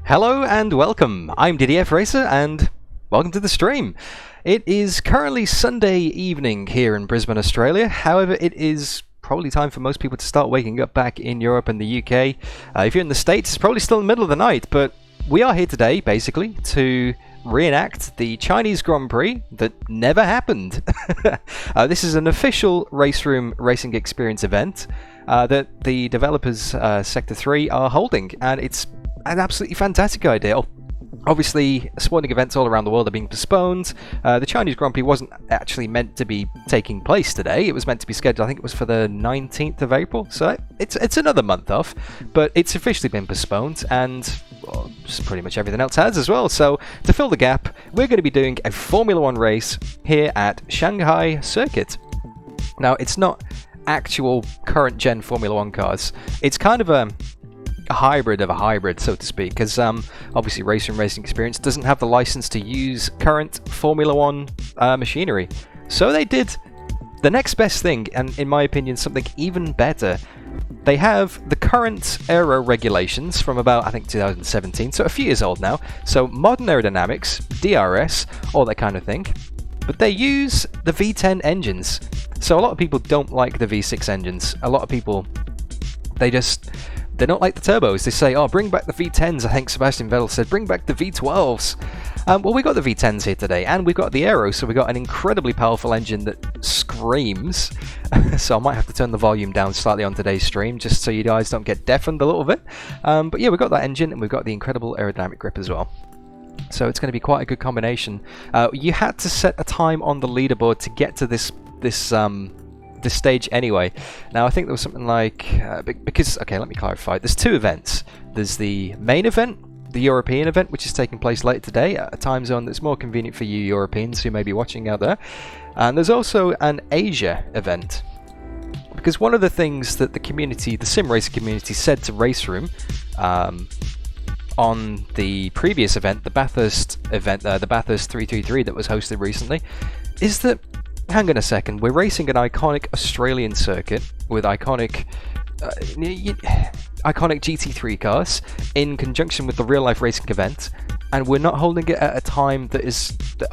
Hello and welcome. I'm DDF Racer and welcome to the stream. It is currently Sunday evening here in Brisbane, Australia. However, it is probably time for most people to start waking up back in Europe and the UK. If you're in the States, it's probably still in the middle of the night, but we are here today basically to reenact the Chinese Grand Prix that never happened. This is an official RaceRoom Racing Experience event that the developers Sector 3 are holding, and it's an absolutely fantastic idea. Obviously, sporting events all around the world are being postponed. The Chinese Grand Prix wasn't actually meant to be taking place today. It was meant to be scheduled, I think it was for the 19th of April, so it's another month off, but it's officially been postponed, and well, pretty much everything else has as well. So to fill the gap, we're going to be doing a Formula 1 race here at Shanghai Circuit. Now, it's not actual current gen Formula 1 cars. It's kind of a hybrid of a hybrid, so to speak, because obviously RaceRoom Racing Experience doesn't have the license to use current Formula 1 machinery. So they did the next best thing, and in my opinion something even better. They have the current aero regulations from about, I think, 2017, so a few years old now. So modern aerodynamics, DRS, all that kind of thing. But they use the V10 engines. So a lot of people don't like the V6 engines. A lot of people, they don't like the turbos. They say, oh, bring back the V10s. I think Sebastian Vettel said, bring back the V12s. Well, we got the V10s here today, and we've got the aero, so we got an incredibly powerful engine that screams. So I might have to turn the volume down slightly on today's stream, just so you guys don't get deafened a little bit. But yeah, we've got that engine, and we've got the incredible aerodynamic grip as well. So it's going to be quite a good combination. You had to set a time on the leaderboard to get to this stage anyway. Now I think there was something like because, okay, let me clarify. There's two events. There's the main event, the European event, which is taking place later today at a time zone that's more convenient for you Europeans who may be watching out there. And there's also an Asia event, because one of the things that the community, the sim racing community, said to RaceRoom on the previous event, the Bathurst event, the Bathurst 333 that was hosted recently, is that, hang on a second, we're racing an iconic Australian circuit with iconic GT3 cars in conjunction with the real life racing event, and we're not holding it at a time that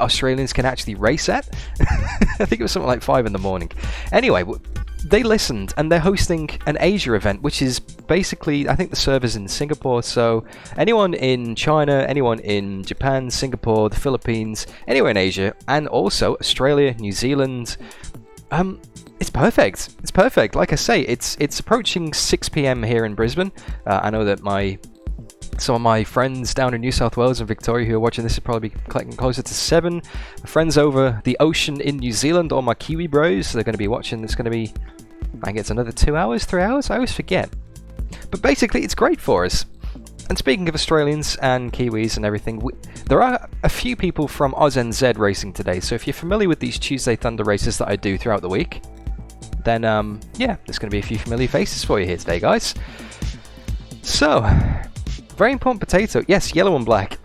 Australians can actually race at. I think it was something like 5 in the morning. Anyway, they listened, and they're hosting an Asia event, which is basically, I think the server's in Singapore, so anyone in China, anyone in Japan, Singapore, the Philippines, anywhere in Asia, and also Australia, New Zealand, it's perfect. It's perfect. Like I say, it's approaching 6 PM here in Brisbane. I know that some of my friends down in New South Wales and Victoria who are watching this are probably collecting closer to 7. My friends over the ocean in New Zealand, all my Kiwi bros, they're going to be watching. It's going to be, I think it's another 2 hours, 3 hours? I always forget. But basically, it's great for us. And speaking of Australians and Kiwis and everything, there are a few people from AUS-NZ racing today. So if you're familiar with these Tuesday Thunder races that I do throughout the week, then yeah, there's going to be a few familiar faces for you here today, guys. So, very important potato. Yes, yellow and black.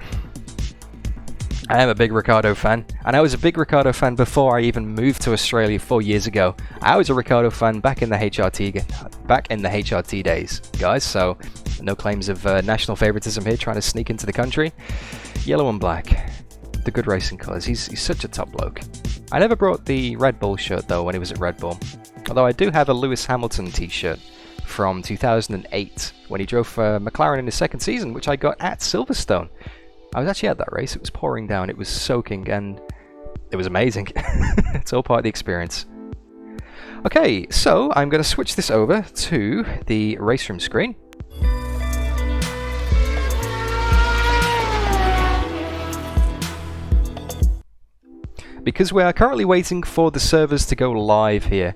I am a big Ricciardo fan, and I was a big Ricciardo fan before I even moved to Australia 4 years ago. I was a Ricciardo fan back in the HRT days, guys. So no claims of national favoritism here, trying to sneak into the country. Yellow and black, the good racing colours. He's such a top bloke. I never brought the Red Bull shirt though when he was at Red Bull, although I do have a Lewis Hamilton t-shirt from 2008 when he drove for McLaren in his second season, which I got at Silverstone. I was actually at that race. It was pouring down, it was soaking, and it was amazing. It's all part of the experience. Okay, so I'm going to switch this over to the RaceRoom screen. Because we are currently waiting for the servers to go live here.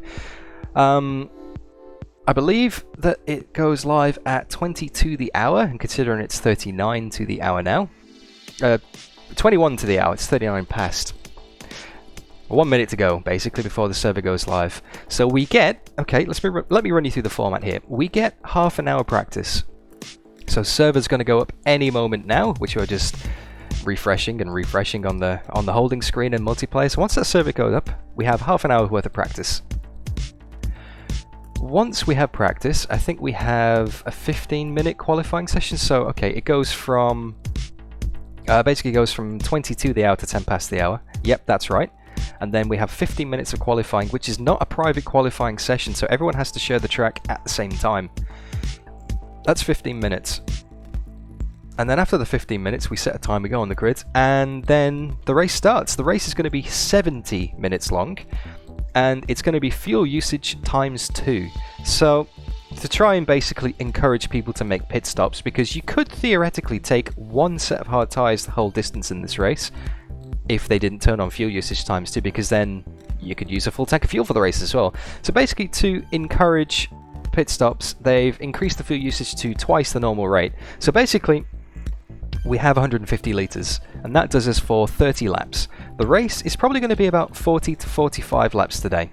I believe that it goes live at 20 to the hour, and considering it's 39 to the hour now, 21 to the hour, it's 39 past. 1 minute to go, basically, before the server goes live. So we get, okay, let me run you through the format here. We get half an hour practice. So server's going to go up any moment now, which we're just refreshing and refreshing on the holding screen in multiplayer. So once that server goes up, we have half an hour worth of practice. Once we have practice, I think we have a 15-minute qualifying session. So, okay, it goes from Basically goes from 20 to the hour to 10 past the hour. Yep, that's right. And then we have 15 minutes of qualifying, which is not a private qualifying session, so everyone has to share the track at the same time. That's 15 minutes. And then after the 15 minutes, we set a time, we go on the grid, and then the race starts. The race is going to be 70 minutes long, and it's going to be fuel usage times 2. So, to try and basically encourage people to make pit stops, because you could theoretically take one set of hard tyres the whole distance in this race, if they didn't turn on fuel usage times 2, because then you could use a full tank of fuel for the race as well. So basically, to encourage pit stops, they've increased the fuel usage to twice the normal rate. So basically, we have 150 litres, and that does us for 30 laps. The race is probably going to be about 40 to 45 laps today.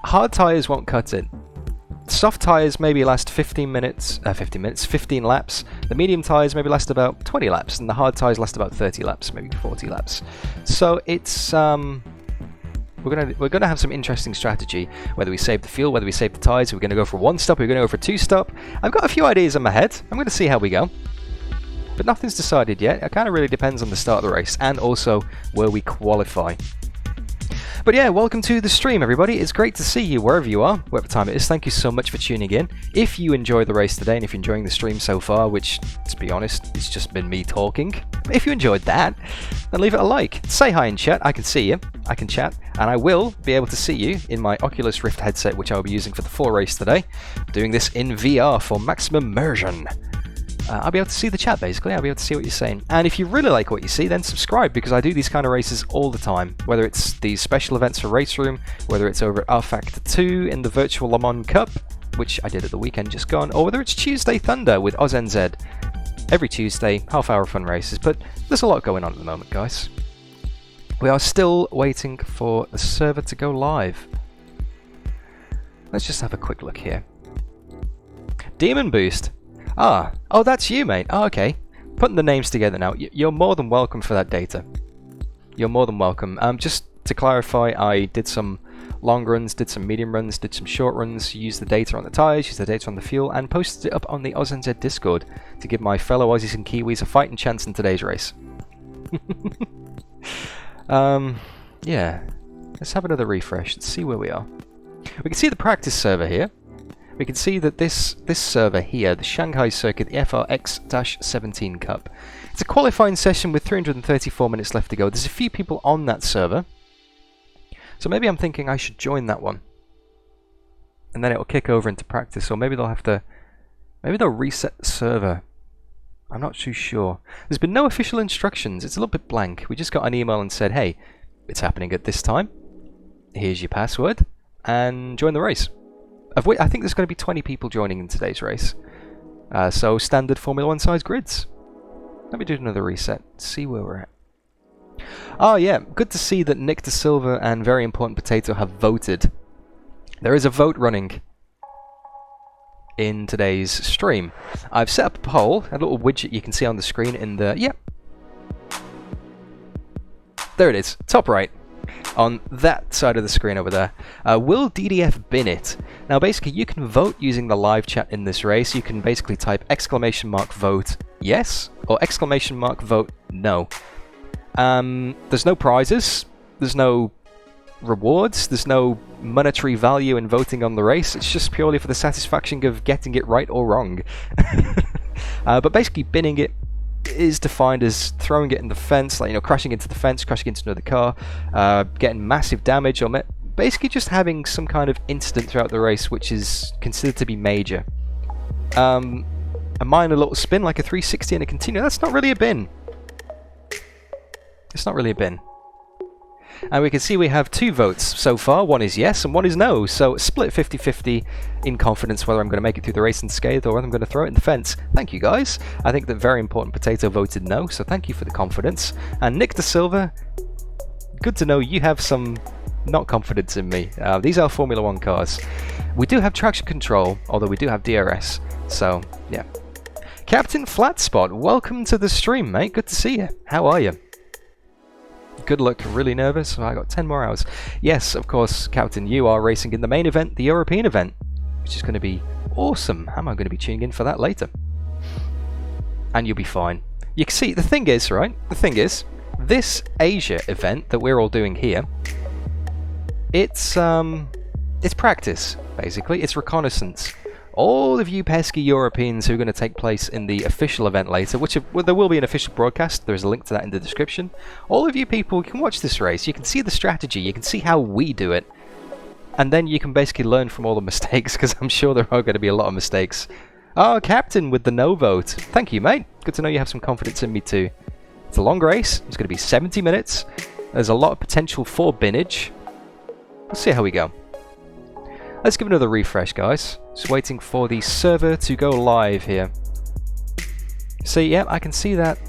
Hard tyres won't cut it. Soft tyres maybe last 15 laps. The medium tyres maybe last about 20 laps, and the hard tyres last about 30 laps, maybe 40 laps. So it's we're gonna have some interesting strategy. Whether we save the fuel, whether we save the tyres, we're gonna go for one stop, we're gonna go for two stop. I've got a few ideas in my head. I'm gonna see how we go, but nothing's decided yet. It kind of really depends on the start of the race and also where we qualify. But yeah, welcome to the stream, everybody. It's great to see you wherever you are, whatever time it is. Thank you so much for tuning in. If you enjoyed the race today, and if you're enjoying the stream so far, which, to be honest, it's just been me talking, but if you enjoyed that, then leave it a like. Say hi in chat. I can see you, I can chat, and I will be able to see you in my Oculus Rift headset, which I'll be using for the full race today. Doing this in VR for maximum immersion. I'll be able to see the chat, basically. I'll be able to see what you're saying. And if you really like what you see, then subscribe, because I do these kind of races all the time. Whether it's these special events for RaceRoom, whether it's over at R Factor 2 in the virtual Le Mans Cup, which I did at the weekend just gone, or whether it's Tuesday Thunder with AUS-NZ. Every Tuesday, half-hour fun races, but there's a lot going on at the moment, guys. We are still waiting for the server to go live. Let's just have a quick look here. Demon Boost. Oh, that's you, mate. Oh, okay. Putting the names together now. You're more than welcome for that data. You're more than welcome. Just to clarify, I did some long runs, did some medium runs, did some short runs, used the data on the tyres, used the data on the fuel, and posted it up on the AUS-NZ Discord to give my fellow Aussies and Kiwis a fighting chance in today's race. Yeah. Let's have another refresh. Let's see where we are. We can see the practice server here. We can see that this server here, the Shanghai circuit, the X-17 Cup. It's a qualifying session with 334 minutes left to go. There's a few people on that server. So maybe I'm thinking I should join that one. And then it'll kick over into practice, or maybe they'll have to... Maybe they'll reset the server. I'm not too sure. There's been no official instructions. It's a little bit blank. We just got an email and said, hey, it's happening at this time. Here's your password. And join the race. I think there's going to be 20 people joining in today's race. So standard Formula 1 size grids. Let me do another reset. See where we're at. Oh yeah, good to see that Nick De Silva and Very Important Potato have voted. There is a vote running in today's stream. I've set up a poll, a little widget you can see on the screen in the... Yep. There it is, top right. On that side of the screen over there. Will DDF bin it? Now basically you can vote using the live chat in this race. You can basically type !vote yes or !vote no. There's no prizes, there's no rewards, there's no monetary value in voting on the race. It's just purely for the satisfaction of getting it right or wrong. But basically binning it is defined as throwing it in the fence, like, you know, crashing into the fence, crashing into another car, getting massive damage, or basically just having some kind of incident throughout the race which is considered to be major. A minor little spin like a 360 and a continue, that's not really a bin. It's not really a bin. And we can see we have 2 votes so far. One is yes and one is no. So split 50-50 in confidence whether I'm going to make it through the race unscathed or whether I'm going to throw it in the fence. Thank you guys. I think that Very Important Potato voted no, so thank you for the confidence. And Nick De Silva, good to know you have some not confidence in me. These are Formula 1 cars. We do have traction control, although we do have DRS. So, yeah. Captain Flatspot, welcome to the stream, mate. Good to see you. How are you? Good luck. Really nervous? I got 10 more hours. Yes, of course, Captain, you are racing in the main event, the European event, which is going to be awesome. How am I going to be tuning in for that later? And you'll be fine. You can see, the thing is, right? The thing is, this Asia event that we're all doing here, it's practice, basically. It's reconnaissance. All of you pesky Europeans who are going to take place in the official event later, well, there will be an official broadcast, there's a link to that in the description. All of you people can watch this race, you can see the strategy, you can see how we do it, and then you can basically learn from all the mistakes, because I'm sure there are going to be a lot of mistakes. Oh, Captain with the no vote. Thank you, mate. Good to know you have some confidence in me too. It's a long race, it's going to be 70 minutes, there's a lot of potential for binage. Let's see how we go. Let's give another refresh, guys. Just waiting for the server to go live here. See, yeah, I can see that.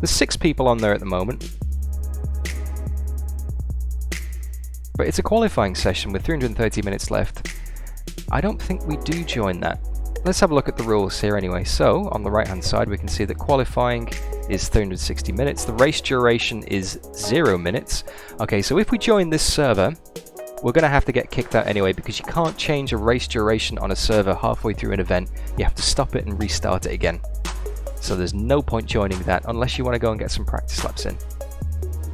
There's 6 people on there at the moment. But it's a qualifying session with 330 minutes left. I don't think we do join that. Let's have a look at the rules here anyway. So, on the right-hand side, we can see that qualifying is 360 minutes. The race duration is 0 minutes. Okay, so if we join this server, we're going to have to get kicked out anyway, because you can't change a race duration on a server halfway through an event. You have to stop it and restart it again. So there's no point joining that unless you want to go and get some practice laps in.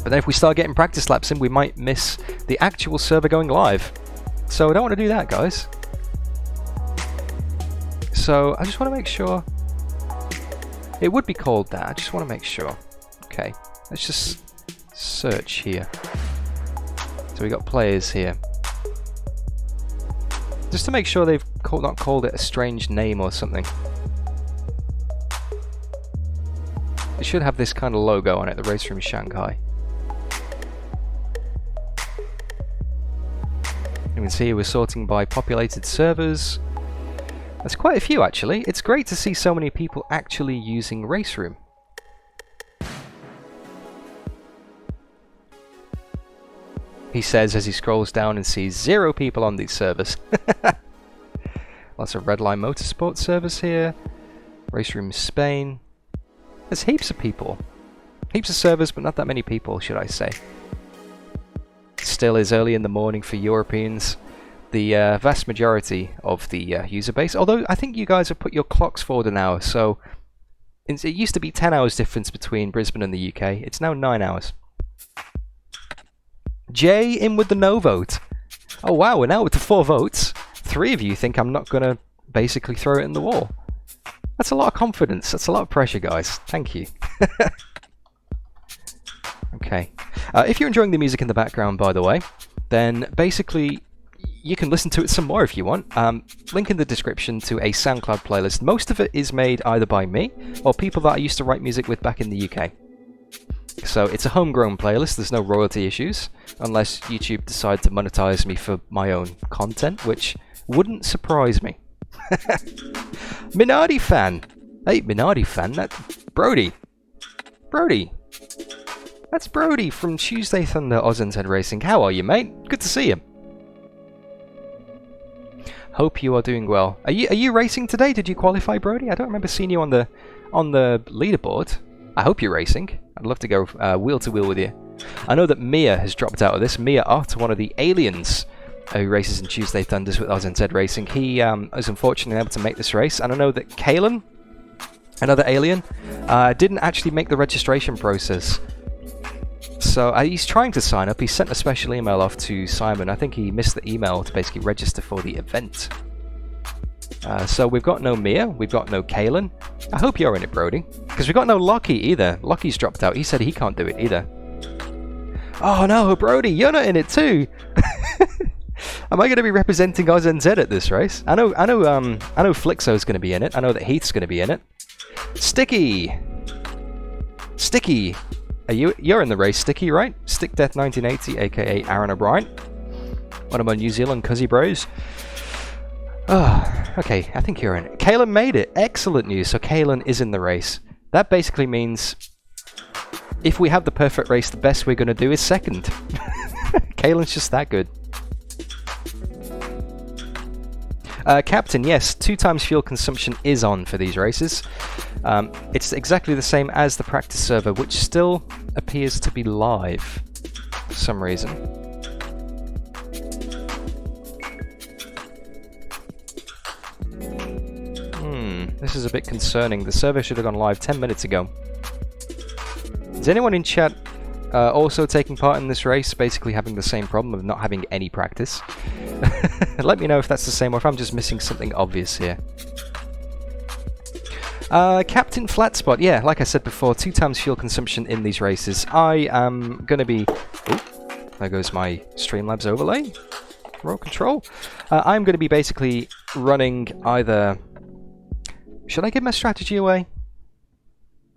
But then if we start getting practice laps in, we might miss the actual server going live. So I don't want to do that, guys. So I just want to make sure. It would be called that. I just want to make sure. Okay, let's just search here. So we got players here. Just to make sure they've not called it a strange name or something. It should have this kind of logo on it, the RaceRoom Shanghai. You can see we're sorting by populated servers. There's quite a few actually. It's great to see so many people actually using RaceRoom. He says as he scrolls down and sees 0 people on these servers. Lots of Redline Motorsport servers here. RaceRoom Spain. There's heaps of people. Heaps of servers, but not that many people, should I say. Still is early in the morning for Europeans. The vast majority of the user base. Although I think you guys have put your clocks forward an hour, so it used to be 10 hours difference between Brisbane and the UK. It's now 9 hours. Jay in with the no vote. Oh wow, we're now with the 4 votes. 3 of you think I'm not going to basically throw it in the wall. That's a lot of confidence. That's a lot of pressure, guys. Thank you. Okay. If you're enjoying the music in the background, by the way, then basically you can listen to it some more if you want. Link in the description to a SoundCloud playlist. Most of it is made either by me or people that I used to write music with back in the UK. So it's a homegrown playlist, there's no royalty issues, unless YouTube decide to monetize me for my own content, which wouldn't surprise me. Minardi fan! Hey, Minardi fan, that's Brody! Brody! That's Brody from Tuesday Thunder Oceanside Racing. How are you, mate? Good to see you. Hope you are doing well. Are you racing today? Did you qualify, Brody? I don't remember seeing you on the leaderboard. I hope you're racing. I'd love to go wheel to wheel with you. I know that Mia has dropped out of this. Mia Art, one of the aliens who races in Tuesday Thunders with Oceanside Racing. He is unfortunately unable to make this race. And I know that Kalen, another alien, didn't actually make the registration process. So he's trying to sign up. He sent a special email off to Simon. I think he missed the email to basically register for the event. So we've got no Mia, we've got no Kalen. I hope you're in it, Brody. Because we've got no Lockie either. Lockie's dropped out. He said he can't do it either. Oh no, Brody, you're not in it too. Am I going to be representing Oz-NZ at this race? I know Flixo's going to be in it. I know that Heath's going to be in it. Sticky! Sticky! You're in the race, Sticky, right? Stick Death 1980, aka Aaron O'Brien. One of my New Zealand cuzzy bros. Oh, okay, I think you're in it. Kalen made it. Excellent news. So Kalen is in the race. That basically means if we have the perfect race, the best we're going to do is second. Kalen's just that good. Captain, yes, 2 times fuel consumption is on for these races. It's exactly the same as the practice server, which still appears to be live for some reason. This is a bit concerning. The server should have gone live 10 minutes ago. Is anyone in chat also taking part in this race, basically having the same problem of not having any practice? Let me know if that's the same or if I'm just missing something obvious here. Captain Flatspot, yeah, like I said before, 2 times fuel consumption in these races. I am going to be... Ooh, there goes my Streamlabs overlay. Roll control. I'm going to be basically running either... Should I give my strategy away?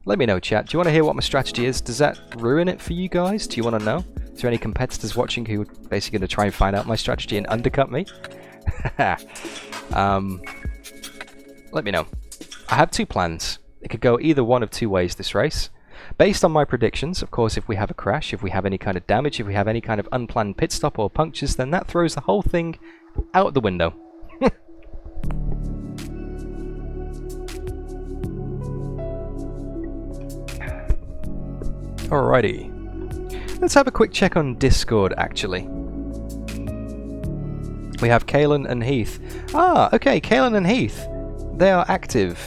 Let me know, chat. Do you want to hear what my strategy is? Does that ruin it for you guys? Do you want to know? Is there any competitors watching who are basically going to try and find out my strategy and undercut me? Let me know. I have 2 plans. It could go either one of 2 ways this race. Based on my predictions, of course, if we have a crash, if we have any kind of damage, if we have any kind of unplanned pit stop or punctures, then that throws the whole thing out the window. Alrighty. Let's have a quick check on Discord, actually. We have Kalen and Heath. Ah, okay, Kalen and Heath. They are active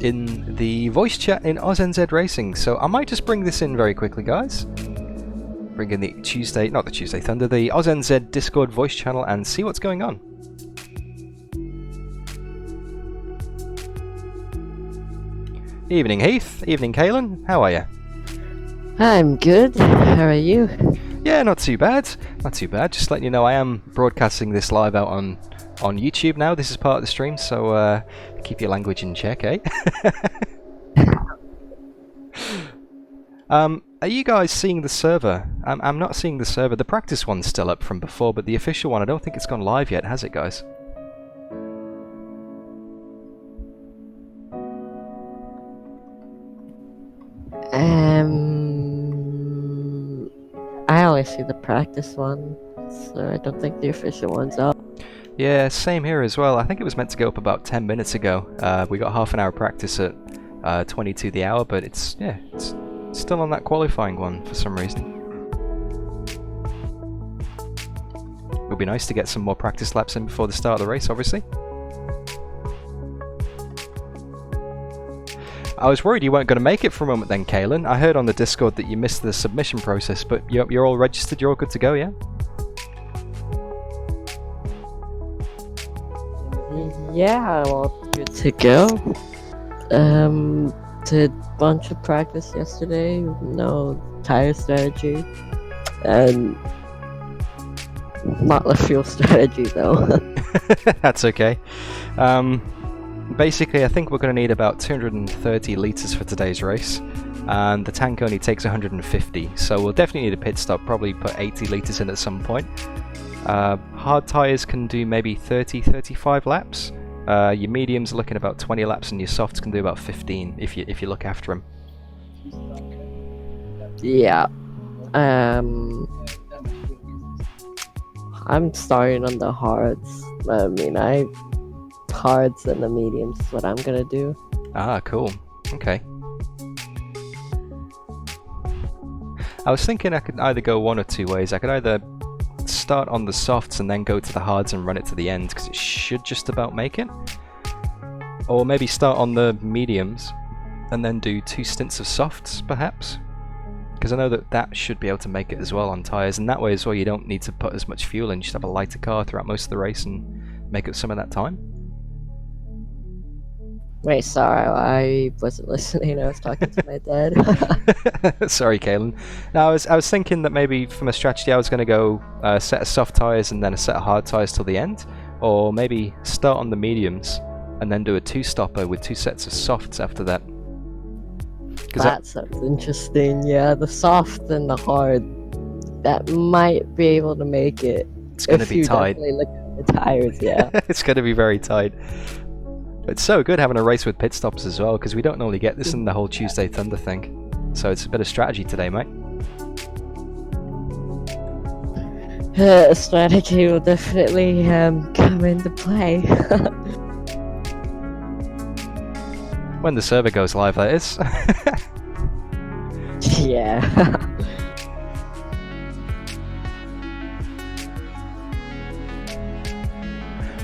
in the voice chat in AUS-NZ Racing, so I might just bring this in very quickly, guys. Bring in the Tuesday, not the Tuesday Thunder, the AUS-NZ Discord voice channel and see what's going on. Evening, Heath. Evening, Kalen. How are you? I'm good. How are you? Yeah, not too bad. Not too bad. Just letting you know I am broadcasting this live out on YouTube now. This is part of the stream, so keep your language in check, eh? Are you guys seeing the server? I'm not seeing the server. The practice one's still up from before, but the official one, I don't think it's gone live yet, has it, guys? I only see the practice one, so I don't think the official one's up. Yeah, same here as well. I think it was meant to go up about 10 minutes ago. We got half an hour practice at 22 the hour, but it's still on that qualifying one for some reason. It would be nice to get some more practice laps in before the start of the race, obviously. I was worried you weren't going to make it for a moment then, Kalen. I heard on the Discord that you missed the submission process, but you're all registered, you're all good to go, yeah? Yeah, I'm all good to go. Did a bunch of practice yesterday, no tire strategy, and not the fuel strategy though. That's okay. Basically, I think we're going to need about 230 litres for today's race, and the tank only takes 150, so we'll definitely need a pit stop, probably put 80 litres in at some point. Hard tyres can do maybe 30-35 laps. Your mediums are looking about 20 laps, and your softs can do about 15 if you look after them. Yeah. I'm starting on the hards. I mean, hards and the mediums is what I'm gonna do. Ah, cool. Okay. I was thinking I could either go one or 2 ways. I could either start on the softs and then go to the hards and run it to the end, because it should just about make it. Or maybe start on the mediums and then do 2 stints of softs, perhaps. Because I know that should be able to make it as well on tyres, and that way as well you don't need to put as much fuel in, just have a lighter car throughout most of the race and make up some of that time. Wait, sorry, I wasn't listening. I was talking to my dad. Sorry, Kalen. No, I was thinking that maybe from a strategy I was going to go a set of soft tyres and then a set of hard tyres till the end, or maybe start on the mediums and then do a 2-stopper with 2 sets of softs after that. That sounds interesting. Yeah, the soft and the hard, that might be able to make it. It's going to be tight. Look at the tires, yeah. It's going to be very tight. It's so good having a race with pit stops as well, because we don't normally get this in the whole Tuesday Thunder thing. So it's a bit of strategy today, mate. Strategy will definitely come into play. When the server goes live, that is. Yeah.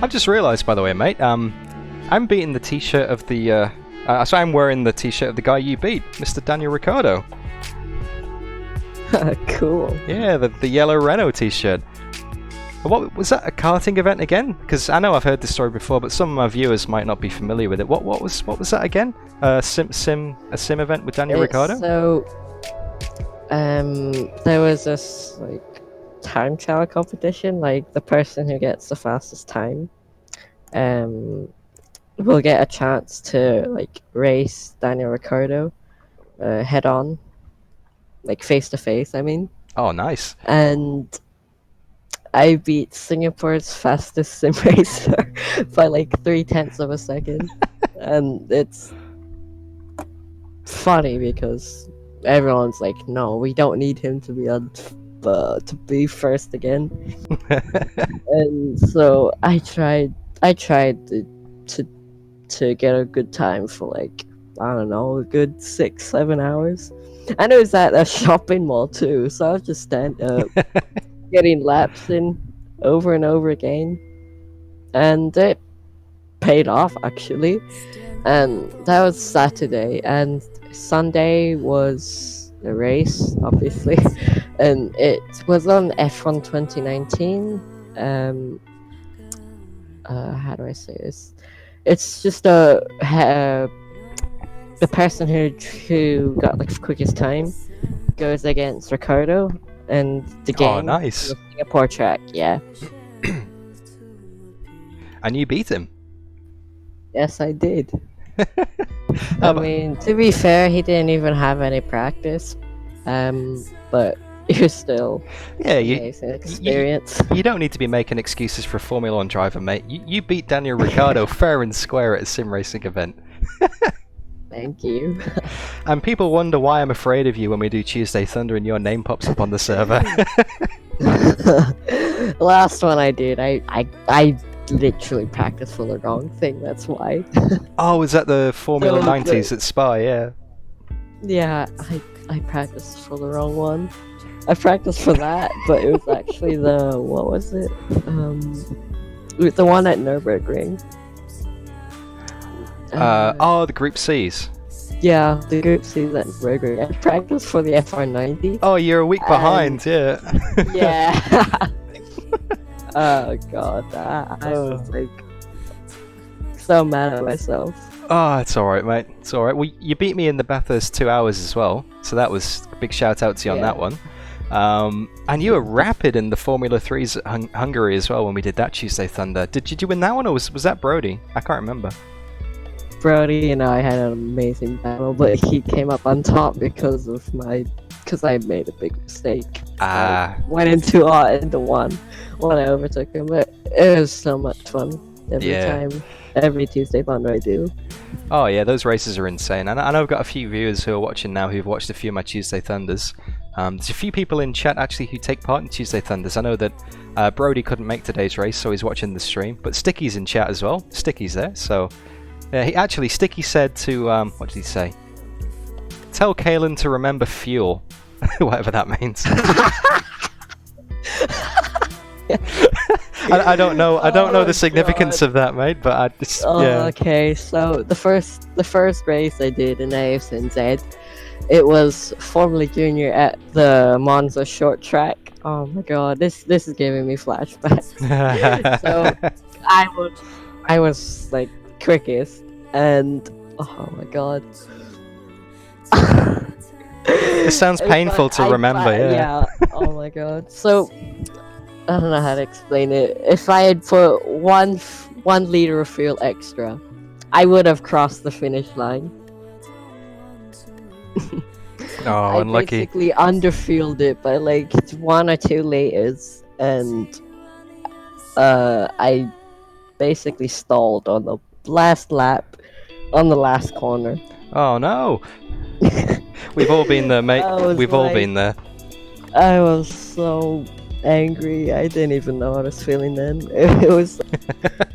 I've just realised, by the way, mate, I'm beating the t-shirt of the, so I'm wearing the t-shirt of the guy you beat, Mr. Daniel Ricciardo. Cool. Yeah, the yellow Renault t-shirt. What was that, a karting event again? Because I know I've heard this story before, but some of my viewers might not be familiar with it. What was that again? A sim event with Daniel Ricciardo? So, there was this like time trial competition. Like the person who gets the fastest time, will get a chance to like race Daniel Ricciardo, head on, like face to face. I mean. Oh, nice. And I beat Singapore's fastest sim racer by like 0.3 of a second. And it's funny because everyone's like, no, we don't need him to be first again. And so I tried to get a good time for like, I don't know, a good 6-7 hours. And it was at a shopping mall too, so I was just getting laps in over and over again, and it paid off actually. And that was Saturday, and Sunday was the race, obviously, and it was on F1 2019. How do I say this? It's just the person who got the quickest time goes against Ricardo, and the game. Oh, nice. The Singapore track, yeah. And you beat him. Yes, I did. I mean, to be fair, he didn't even have any practice, but it was still amazing experience. You don't need to be making excuses for a Formula 1 driver, mate. You beat Daniel Ricciardo fair and square at a sim racing event. Thank you. And people wonder why I'm afraid of you when we do Tuesday Thunder and your name pops up on the server. Last one I did, I literally practiced for the wrong thing, that's why. Oh, was that the Formula 90s at Spa, yeah? Yeah, I practiced for the wrong one. I practiced for that, but it was actually what was it? The one at Nürburgring. The Group C's. Yeah, the Group C's at Nürburgring. I practiced for the FR90. Oh, you're a week behind, yeah. Yeah. Oh god, I was like so mad at myself. Oh, it's alright, mate. It's alright. Well, you beat me in the Bathurst 2 hours as well, so that was a big shout out to you on that one. And you were rapid in the Formula 3s at Hungary as well when we did that Tuesday Thunder. Did you win that one, or was that Brody? I can't remember. Brody and I had an amazing battle, but he came up on top because I made a big mistake. Went into one when I overtook him, but it was so much fun every Tuesday Thunder I do. Oh yeah, those races are insane. And I know I've got a few viewers who are watching now who've watched a few of my Tuesday Thunders. There's a few people in chat actually who take part in Tuesday Thunders. I know that Brody couldn't make today's race, so he's watching the stream. But Sticky's in chat as well. Sticky's there, so Sticky said to what did he say? Tell Kalen to remember fuel, whatever that means. I don't know. I don't know the significance of that, mate. But I just Okay, so the first race I did in AUS-NZ, it was Formula Junior at the Monza short track. Oh my god, this is giving me flashbacks. So I was like quickest, and oh my god. It sounds painful to remember, yeah. Oh my god. So I don't know how to explain it. If I had put one liter of fuel extra, I would have crossed the finish line. Oh, unlucky. I basically underfueled it by like 1 or 2 liters, and I basically stalled on the last lap on the last corner. Oh no. We've all been there, mate. We've all been there. I was so angry. I didn't even know how I was feeling then. It was,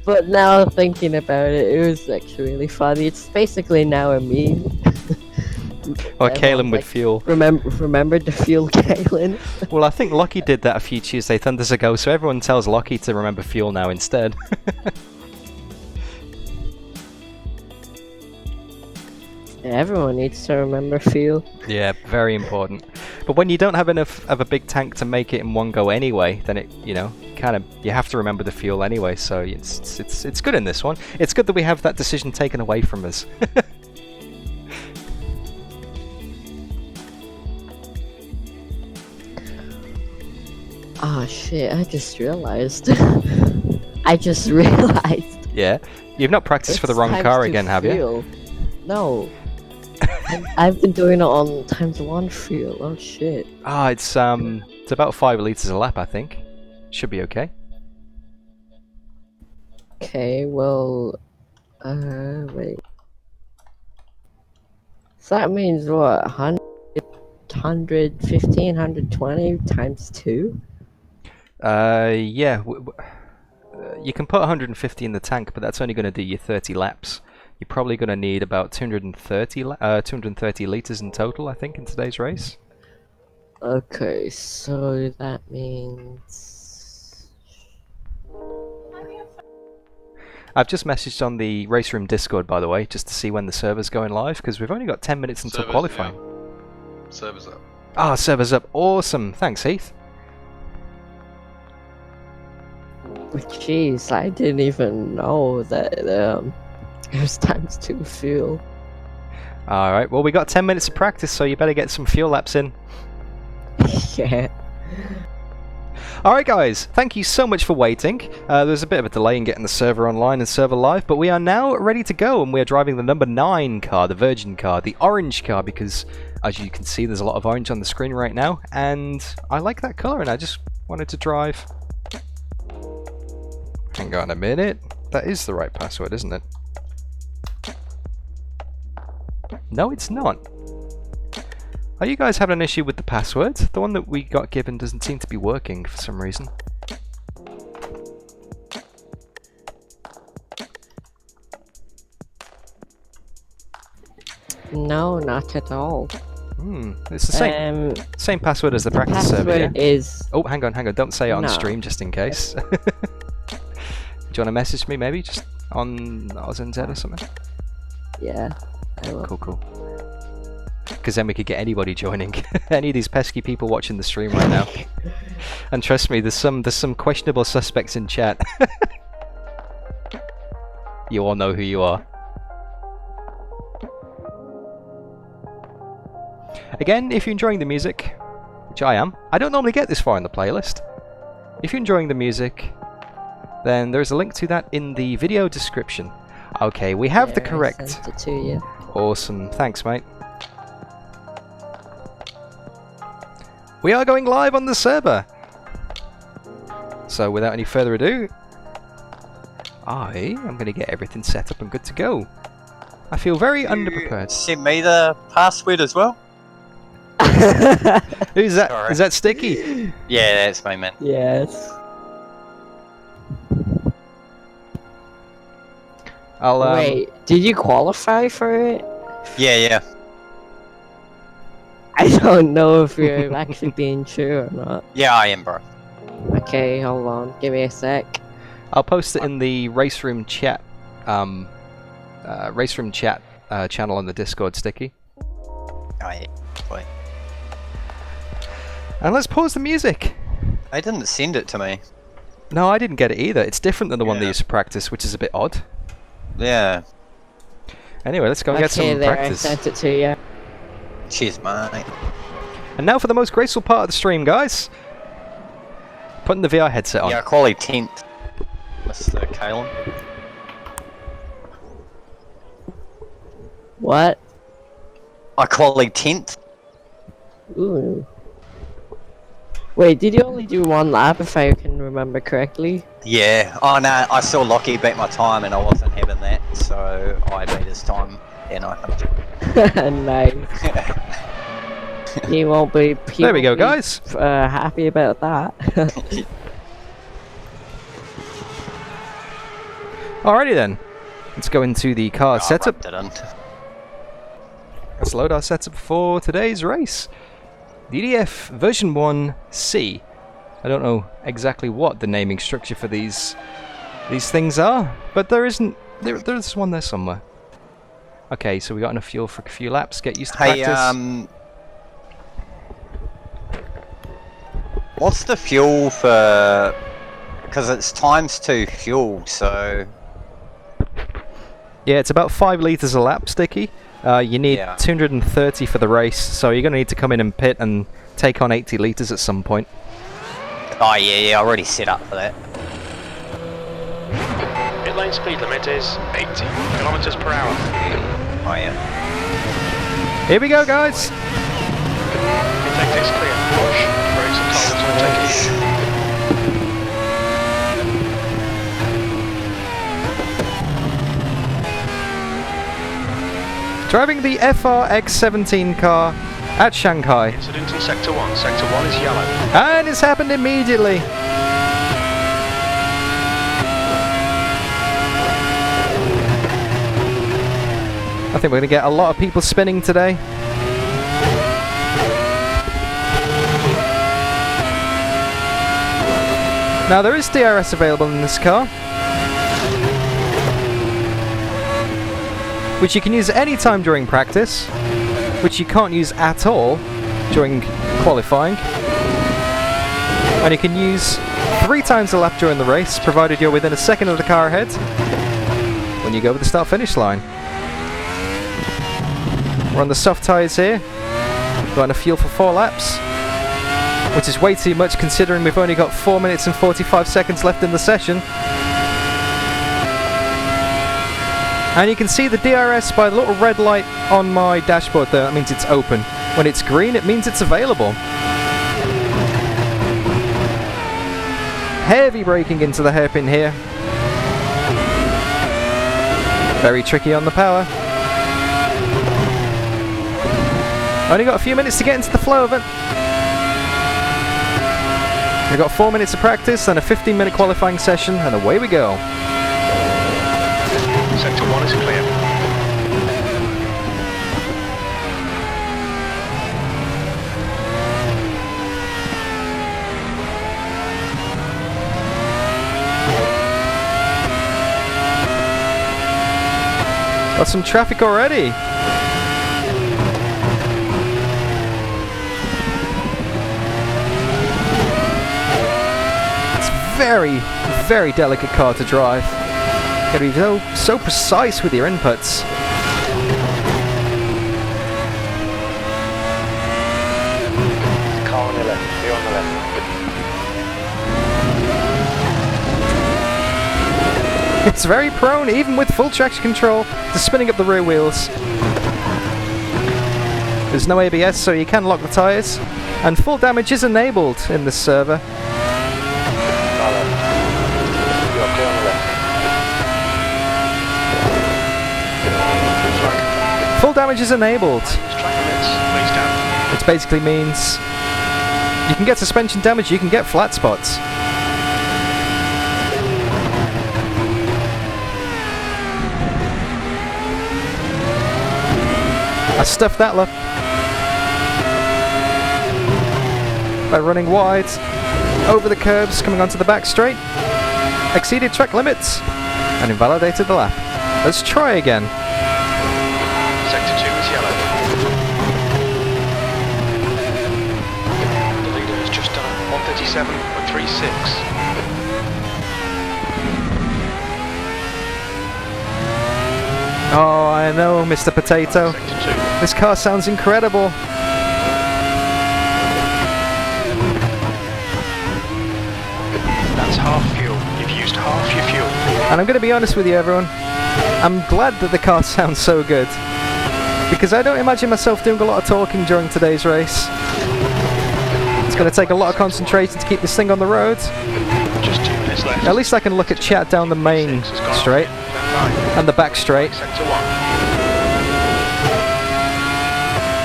but now thinking about it, it was actually really funny. It's basically now a meme. Or Kalen with fuel. Remember to fuel Kalen. Well, I think Lockie did that a few Tuesday Thunders ago, so everyone tells Lockie to remember fuel now instead. Everyone needs to remember fuel. Yeah, very important. But when you don't have enough of a big tank to make it in one go anyway, then it, you know, you have to remember the fuel anyway. So it's good in this one. It's good that we have that decision taken away from us. Oh shit! I just realized. I just realized. Yeah, you've not practiced for the wrong car again, have you? No. I've been doing it on ×1 fuel. Oh shit. Ah, it's about 5 liters a lap, I think. Should be okay. Okay, well, wait. So that means what? 115, 120 times 2? Yeah. You can put 150 in the tank, but that's only going to do you 30 laps. You're probably going to need about 230 liters in total, I think, in today's race. Okay, so that means... I've just messaged on the RaceRoom Discord, by the way, just to see when the server's going live, because we've only got 10 minutes until qualifying. Yeah. Server's up. Ah, server's up. Awesome. Thanks, Heath. Jeez, I didn't even know that it was ×2 fuel. Alright, well, we got 10 minutes of practice, so you better get some fuel laps in. Yeah. Alright guys, thank you so much for waiting. There's a bit of a delay in getting the server online and server live, but we are now ready to go, and we are driving the number 9 car, the Virgin car, the orange car, because as you can see there's a lot of orange on the screen right now, and I like that colour, and I just wanted to drive... Hang on a minute, that is the right password, isn't it? No, it's not. Are you guys having an issue with the password? The one that we got given doesn't seem to be working for some reason. No, not at all. It's the same password as the practice server, yeah? Is... Oh, hang on, don't say it on No. stream just in case. Do you want to message me maybe, just on AUS-NZ or something? Yeah, I will. Cool. Because then we could get anybody joining. Any of these pesky people watching the stream right now. And trust me, there's some questionable suspects in chat. You all know who you are. Again, if you're enjoying the music, which I am, I don't normally get this far in the playlist. If you're enjoying the music, then there's a link to that in the video description. Okay, we have the correct... I sent it to you. Awesome, thanks mate. We are going live on the server! So without any further ado, I'm going to get everything set up and good to go. I feel very underprepared. Send me the password as well? Who's that? Sorry. Is that Sticky? Yeah, that's me, man. Yes. I'll Wait, did you qualify for it? Yeah. I don't know if you're actually being true or not. Yeah, I am, bro. Okay, hold on. Give me a sec. I'll post it in the RaceRoom chat, RaceRoom chat channel on the Discord, Sticky. Oh, yeah. Boy. And let's pause the music. They didn't send it to me. No, I didn't get it either. It's different than the one they Yeah. used to practice, which is a bit odd. Yeah. Anyway, let's go and get some there, practice. I sent it to you. Cheers, mate. And now for the most graceful part of the stream, guys. Putting the VR headset on. Yeah, quality 10th, Mr. Kalen. What? I quality 10th. Ooh. Wait, did you only do one lap if I can remember correctly? Yeah. Oh, no, I saw Lockie beat my time and I wasn't having that, so I beat his time and I Nice. He won't be. There we go, guys. Happy about that. Alrighty then. Let's go into the car setup. Didn't. Let's load our setup for today's race. DDF version 1C. I don't know exactly what the naming structure for these things are, but there's one there somewhere. Okay, so we got enough fuel for a few laps. Get used to practice. What's the fuel for? Because it's ×2 fuel, so Yeah, it's about 5 litres a lap, Sticky. You need 230 for the race, so you're going to need to come in and pit and take on 80 litres at some point. oh yeah, I already set up for that. Pit lane speed limit is 80 kilometers per hour. Oh yeah. Here we go, guys! Intake is clear. Push. Brakes and tires will take it. Driving the X-17 car at Shanghai. Incident in Sector 1. Sector 1 is yellow. And it's happened immediately. I think we're going to get a lot of people spinning today. Now there is DRS available in this car, which you can use any time during practice, which you can't use at all during qualifying. And you can use 3 times a lap during the race, provided you're within a second of the car ahead when you go over the start-finish line. We're on the soft tyres here, got enough fuel for 4 laps, which is way too much considering we've only got 4 minutes and 45 seconds left in the session. And you can see the DRS by the little red light on my dashboard there. That means it's open. When it's green, it means it's available. Heavy braking into the hairpin here. Very tricky on the power. Only got a few minutes to get into the flow of it. We've got 4 minutes of practice and a 15-minute qualifying session, and away we go. Sector 1 is clear. Got some traffic already. Very, very delicate car to drive. Got to be so precise with your inputs. Car on your left. Be on the left. It's very prone, even with full traction control, to spinning up the rear wheels. There's no ABS, so you can lock the tyres, and full damage is enabled in this server. Full damage is enabled. Which basically means you can get suspension damage, you can get flat spots. I stuffed that lap by running wide over the curbs, coming onto the back straight, exceeded track limits, and invalidated the lap. Let's try again. Sector 2 is yellow. The leader has just done 137.36. Oh, I know, Mr. Potato. This car sounds incredible. That's half fuel. You've used half your fuel. And I'm going to be honest with you, everyone. I'm glad that the car sounds so good, because I don't imagine myself doing a lot of talking during today's race. It's going to take a lot of concentration to keep this thing on the road. Just 2 minutes left. At least I can look at chat down the main straight and the back straight. Sector 1.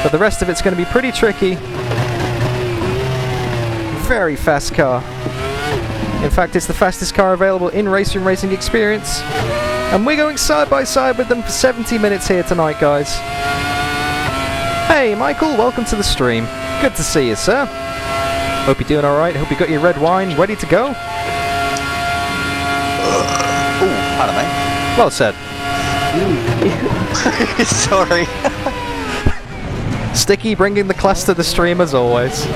But the rest of it's going to be pretty tricky. Very fast car. In fact, it's the fastest car available in RaceRoom Racing Experience. And we're going side by side with them for 70 minutes here tonight, guys. Hey, Michael, welcome to the stream. Good to see you, sir. Hope you're doing alright. Hope you got your red wine ready to go. Ooh, pardon me. Well said. Sorry. Sticky bringing the class to the stream as always.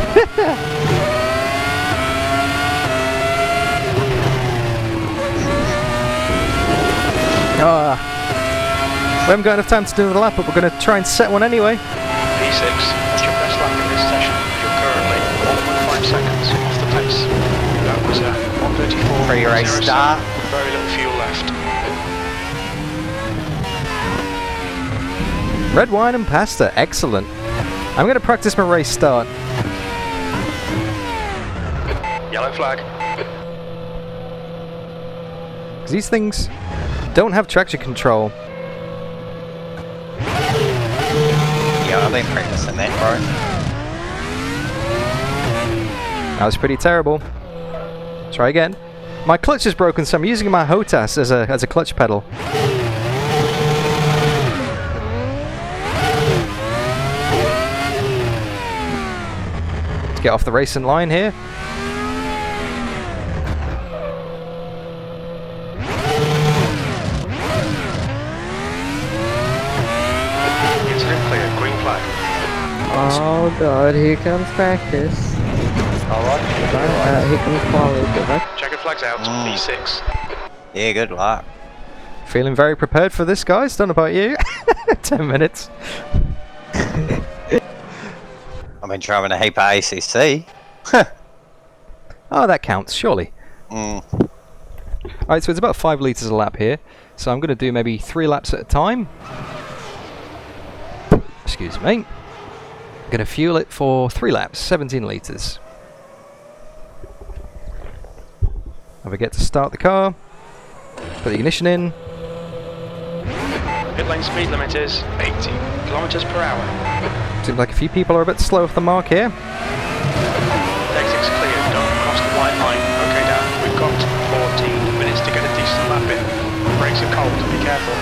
We haven't got enough time to do the lap, but we're going to try and set one anyway. P6, that's your best lap in this session. You're currently 1.5 seconds off the pace. That was a 1:34. Pre-race start. Very little fuel left. Red wine and pasta, excellent. I'm going to practice my race start. Yellow flag. Because these things don't have traction control. Yeah, I've been practicing that, bro. That was pretty terrible. Try again. My clutch is broken, so I'm using my HOTAS as a clutch pedal. Let's get off the racing line here. Incident clear. Green flag. Oh god, here comes practice. Alright. Here comes quality. Good luck. Checkered flags out. P6. Yeah, good luck. Feeling very prepared for this, guys. Don't know about you. 10 minutes. I've been driving a heap of ACC. Oh, that counts, surely. Alright, so it's about 5 litres a lap here. So I'm going to do maybe 3 laps at a time. Excuse me. I'm going to fuel it for 3 laps, 17 litres. Don't forget to start the car. Put the ignition in. Pit lane speed limit is 80 kilometers per hour. Seems like a few people are a bit slow off the mark here. Exit's clear. Don't cross the white line. Okay, Dan. We've got 14 minutes to get a decent lap in. Brakes are cold. Be careful.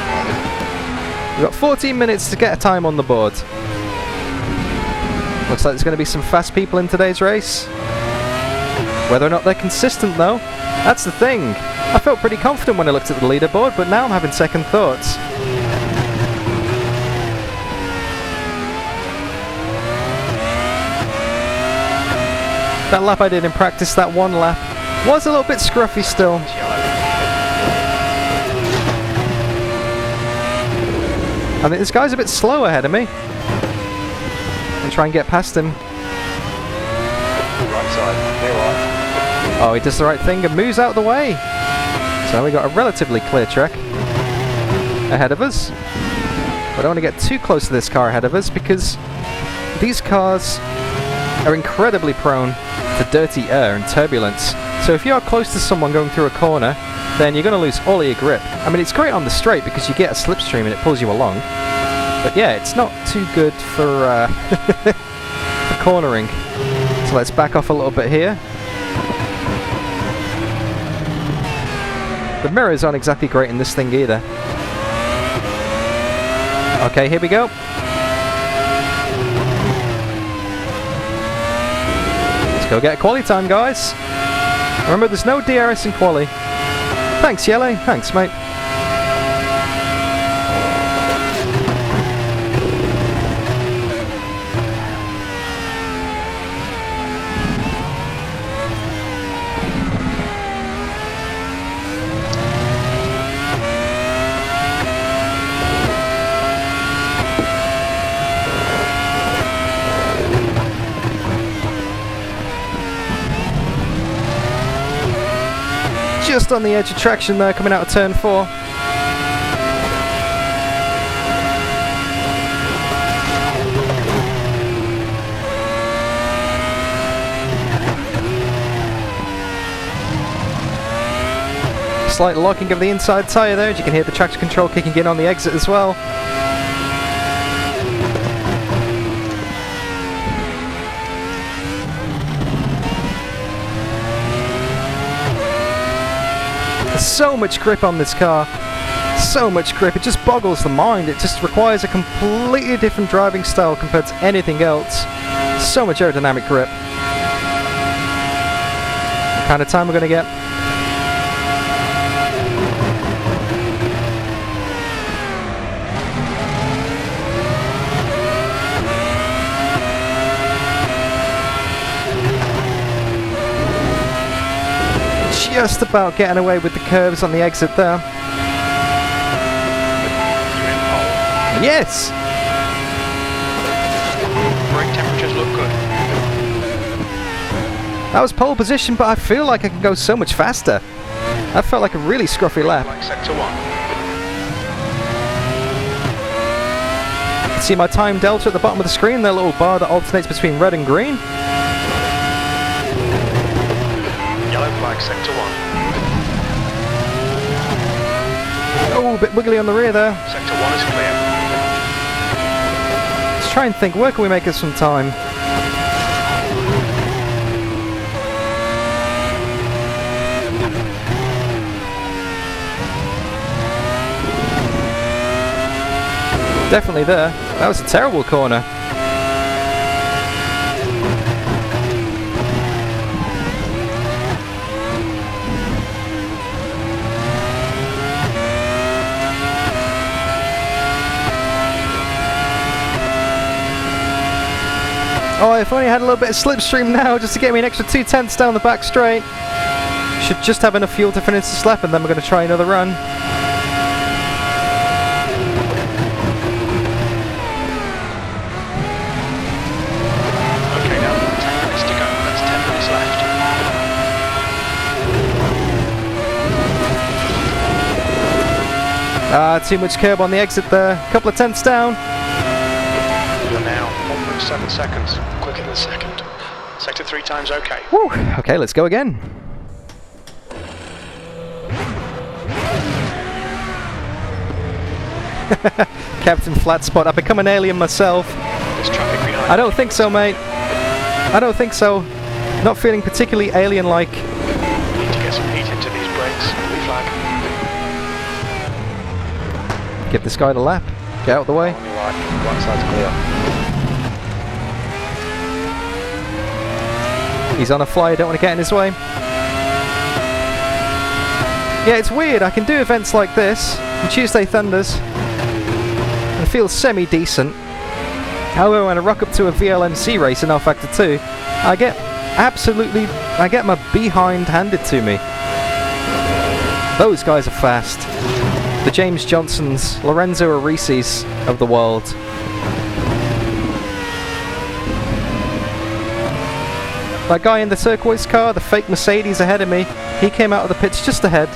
We've got 14 minutes to get a time on the board. Looks like there's going to be some fast people in today's race. Whether or not they're consistent though, that's the thing. I felt pretty confident when I looked at the leaderboard, but now I'm having second thoughts. That lap I did in practice, that one lap, was a little bit scruffy still. I think this guy's a bit slow ahead of me. I'll try and get past him. Right side, clear right. Oh, he does the right thing and moves out of the way. So now we've got a relatively clear track ahead of us. But I don't want to get too close to this car ahead of us because these cars are incredibly prone to dirty air and turbulence. So if you are close to someone going through a corner, then you're going to lose all of your grip. I mean, it's great on the straight because you get a slipstream and it pulls you along. But yeah, it's not too good for, for cornering. So let's back off a little bit here. The mirrors aren't exactly great in this thing either. Okay, here we go. Let's go get a quali time, guys. Remember, there's no DRS in quali. Thanks, Yellow. Thanks, mate. Just on the edge of traction there, coming out of turn 4. Slight locking of the inside tyre there, as you can hear the traction control kicking in on the exit as well. So much grip on this car, so much grip, it just boggles the mind. It just requires a completely different driving style compared to anything else. So much aerodynamic grip. What kind of time we're going to get? Just about getting away with the curves on the exit there. Yes! Brake temperatures look good. That was pole position, but I feel like I can go so much faster. That felt like a really scruffy lap. Like sector 1. See my time delta at the bottom of the screen, that little bar that alternates between red and green. Yellow flag sector 1. Oh, a bit wiggly on the rear there. Sector 1 is clear. Let's try and think, where can we make us some time? Definitely there. That was a terrible corner. Oh, if only I had a little bit of slipstream now just to get me an extra 2/10 down the back straight. Should just have enough fuel to finish this lap and then we're going to try another run. Too much curb on the exit there. Couple of tenths down. You're now 1.7 seconds quicker than second. Sector 3 times okay. Woo. Okay, let's go again. Captain Flat Spot, I've become an alien myself. There's traffic behind. I don't think so, mate. I don't think so. Not feeling particularly alien-like. Need to get some heat into these brakes. Blue flag. Give this guy the lap. Get out of the way. On your right. Right side's clear. He's on a fly, I don't want to get in his way. Yeah, it's weird. I can do events like this, on Tuesday Thunders, and feel semi-decent. However, when I rock up to a VLMC race in R Factor 2, I get my behind handed to me. Those guys are fast. The James Johnsons, Lorenzo Arisis of the world. That guy in the turquoise car, the fake Mercedes ahead of me, he came out of the pits just ahead.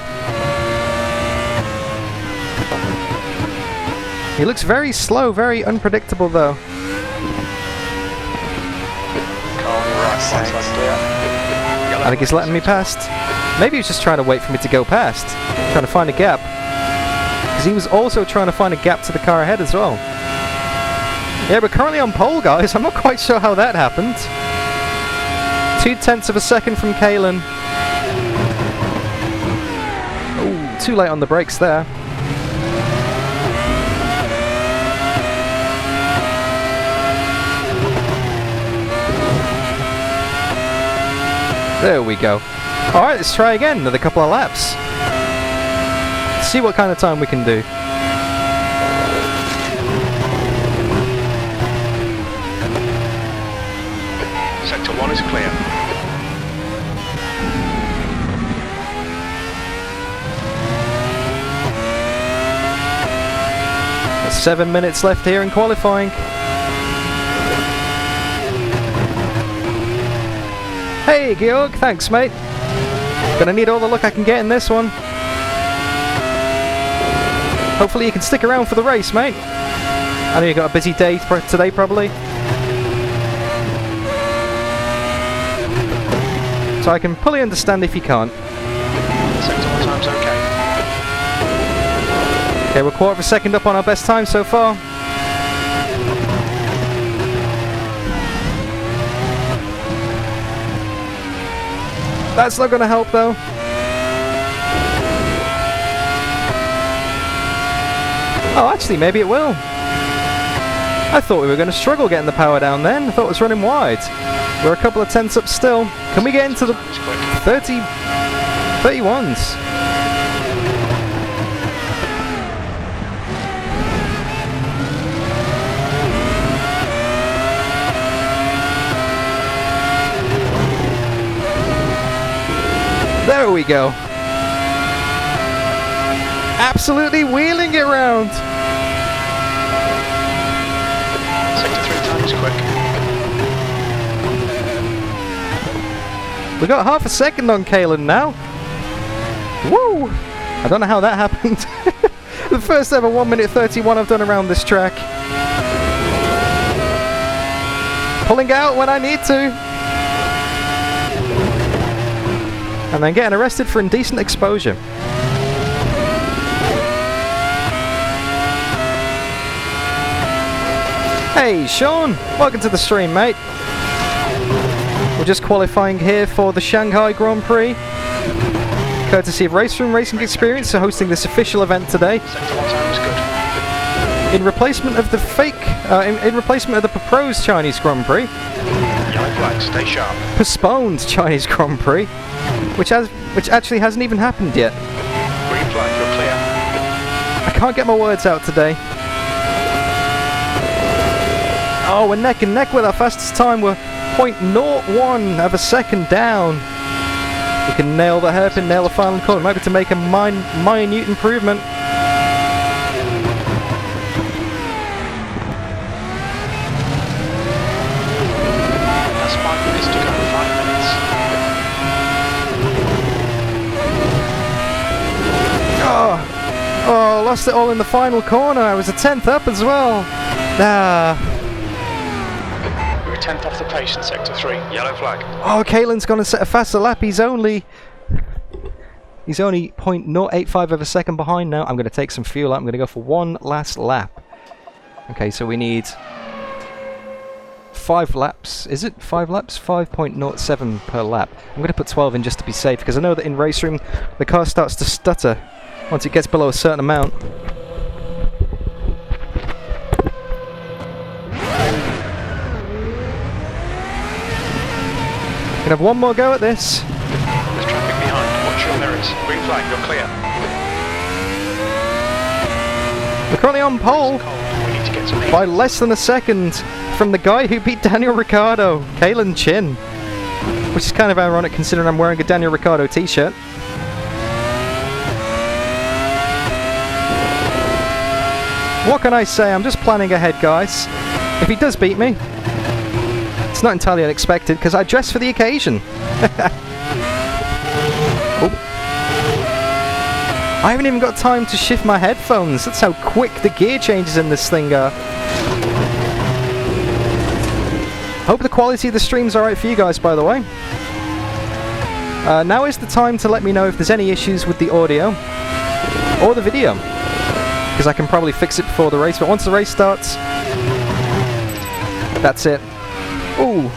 He looks very slow, very unpredictable though. I think he's letting me past. Maybe he's just trying to wait for me to go past. Trying to find a gap. Because he was also trying to find a gap to the car ahead as well. Yeah, we're currently on pole, guys. I'm not quite sure how that happened. 0.2 of a second from Kalen. Oh, too late on the brakes there. There we go. Alright, let's try again. Another couple of laps. See what kind of time we can do. Sector 1 is clear. There's 7 minutes left here in qualifying. Hey Georg, thanks mate. Gonna need all the luck I can get in this one. Hopefully you can stick around for the race, mate. I know you got a busy day today probably. So I can fully understand if you can't. Sector 1 time's okay. Okay, we're 1/4 of a second up on our best time so far. That's not going to help though. Oh, actually, maybe it will. I thought we were going to struggle getting the power down then. I thought it was running wide. We're a couple of tenths up still. Can we get into the 31s? There we go. Absolutely wheeling it around. who's quick. We got half a second on Kalen now. Woo! I don't know how that happened. The first ever 1 minute 31 I've done around this track. Pulling out when I need to. And then getting arrested for indecent exposure. Hey Sean, welcome to the stream, mate. We're just qualifying here for the Shanghai Grand Prix, courtesy of RaceRoom Racing Experience, so hosting this official event today. Sector 1 time was good. In replacement of the in replacement of the proposed Chinese Grand Prix, Yellow flag, stay sharp. postponed Chinese Grand Prix, which actually hasn't even happened yet. Green flag, you're clear. I can't get my words out today. Oh, we're neck and neck with our fastest time. We're 0.01 of a second down. We can nail the hairpin, nail the final corner. Maybe to make a minute improvement. That's 5 minutes to go, 5 minutes. Oh, lost it all in the final corner. I was a 10th up as well. We were 10th off the pace in sector 3. Yellow flag. Oh, Caelan's going to set a faster lap. He's only 0.085 of a second behind now. I'm going to take some fuel out. I'm going to go for one last lap. Okay, so we need 5 laps. Is it 5 laps? 5.07 per lap. I'm going to put 12 in just to be safe, because I know that in RaceRoom the car starts to stutter once it gets below a certain amount. Can have one more go at this. There's traffic behind. Watch your mirrors. Green flag, you're clear. We're currently on pole Cold. We need to get some heat. by less than a second from the guy who beat Daniel Ricciardo, Kalen Chin. Which is kind of ironic considering I'm wearing a Daniel Ricciardo t-shirt. What can I say? I'm just planning ahead, guys. If he does beat me, it's not entirely unexpected because I dressed for the occasion. Oh. I haven't even got time to shift my headphones. That's how quick the gear changes in this thing are. Hope the quality of the stream's alright for you guys, by the way. Now is the time to let me know if there's any issues with the audio or the video, because I can probably fix it before the race, but once the race starts, that's it. Ooh.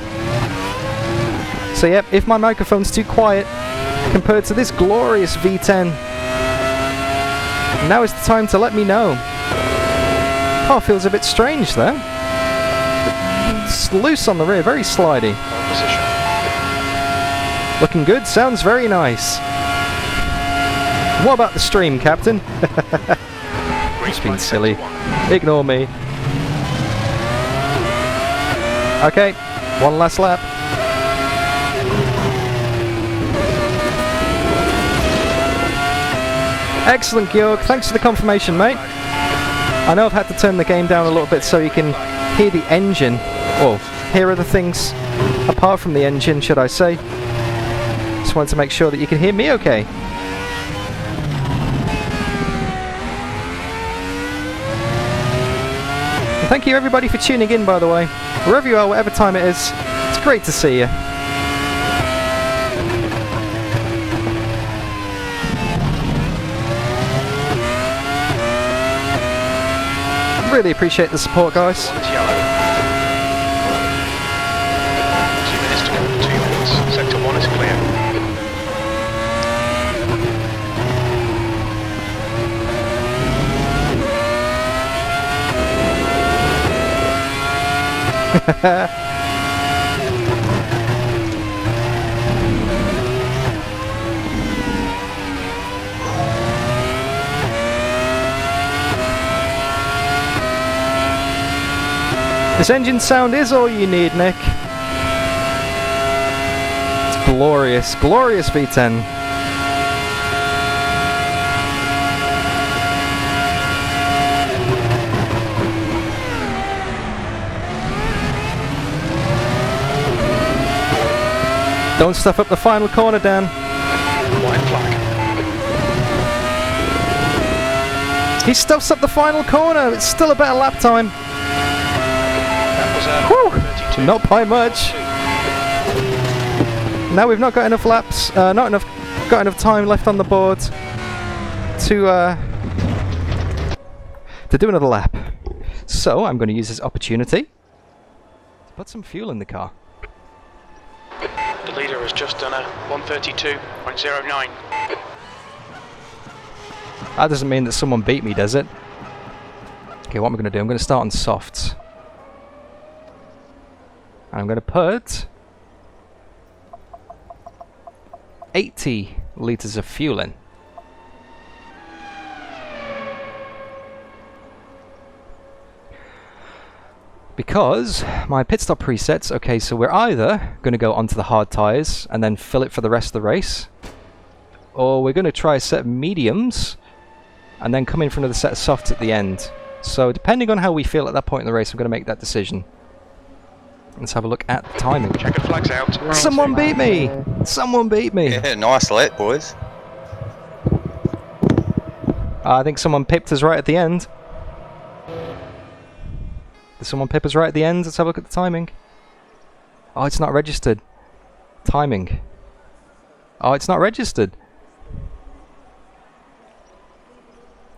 So yep, if my microphone's too quiet compared to this glorious V10, now is the time to let me know. Car feels a bit strange there. It's loose on the rear, very slidey. Position. Looking good, sounds very nice. What about the stream, Captain? Just being silly. Ignore me. Okay, one last lap. Excellent, Georg. Thanks for the confirmation, mate. I know I've had to turn the game down a little bit so you can hear the engine. Or hear other things apart from the engine, should I say. Just wanted to make sure that you can hear me okay. Thank you everybody for tuning in, by the way. Wherever you are, whatever time it is, it's great to see you. Really appreciate the support, guys. One is yellow. 2 minutes to go. 2 minutes. Sector 1 is clear. This engine sound is all you need, Nick. It's glorious, glorious V10. Don't stuff up the final corner, Dan. White flag. He stuffs up the final corner. It's still a better lap time. That was Whew, 32. not by much. Now we've not got enough laps, got enough time left on the board to do another lap. So I'm going to use this opportunity to put some fuel in the car. The leader has just done a 132.09. That doesn't mean that someone beat me, does it? Okay, what am I going to do? I'm going to start on softs. And I'm going to put 80 litres of fuel in. Because my pit stop presets, okay, so we're either going to go onto the hard tyres and then fill it for the rest of the race, or we're going to try a set of mediums and then come in for another set of softs at the end. So depending on how we feel at that point in the race, I'm going to make that decision. Let's have a look at the timing. Checkered flags out. Someone beat me! Someone beat me! Yeah, nice lap, boys. I think someone pipped us right at the end. Did someone pip us right at the end? Let's have a look at the timing. Oh, it's not registered. Timing. Oh, it's not registered.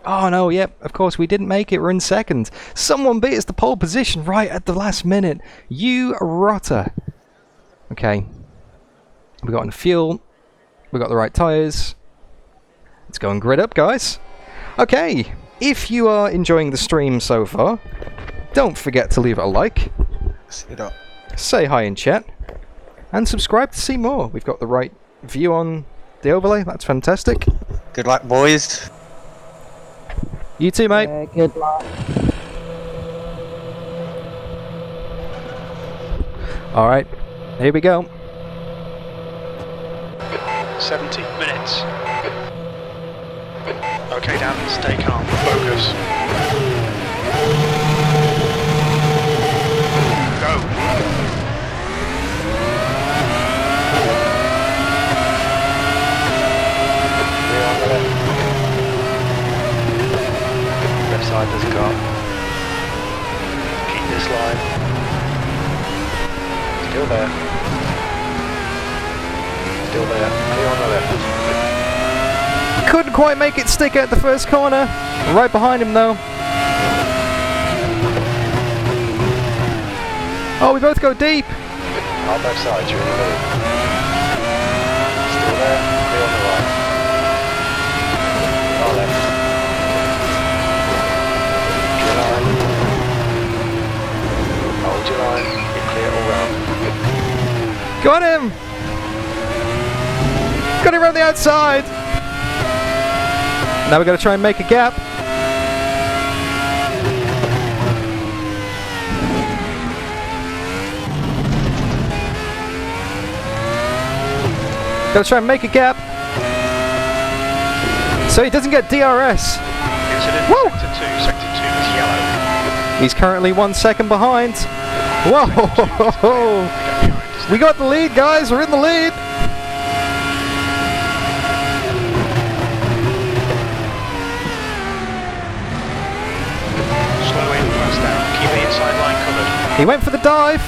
Oh no, yep, of course we didn't make it, we're in second. Someone beat us to pole position right at the last minute. You rotter. Okay. We got enough fuel. We got the right tyres. Let's go and grid up, guys. Okay, if you are enjoying the stream so far, don't forget to leave it a like. Say hi in chat. And subscribe to see more. We've got the right view on the overlay, that's fantastic. Good luck, boys. You too, mate. Yeah, good luck. Alright, here we go. 70 minutes. Okay, Dan, stay calm. Focus. Go. Left side there's a car. Keep this line. Still there. Still there. Clear on the left. Couldn't quite make it stick at the first corner. Right behind him though. Oh, we both go deep. On both sides, you're in the middle. Still there. Clear on the right. Our left. Your line. Hold your line. Be clear all round. Got him! Got him around the outside! Now we've got to try and make a gap. Got to try and make a gap. So he doesn't get DRS. Incident. Woo! Sector 2 is yellow. He's currently 1 second behind. Whoa! We got the lead, guys. We're in the lead. Slow in, fast out. Keep the inside line covered. He went for the dive.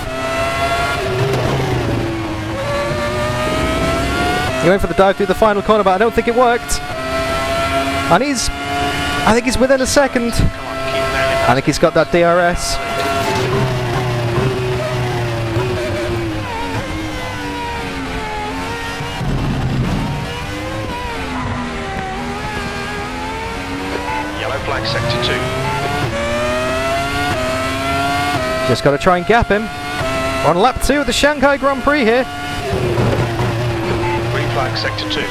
He went for the dive through the final corner, but I don't think it worked. And I think he's within a second. Come on, keep nailing I think he's got that DRS. Yellow flag, sector 2. Just got to try and gap him. We're on lap 2 of the Shanghai Grand Prix here. Green flag, sector 2.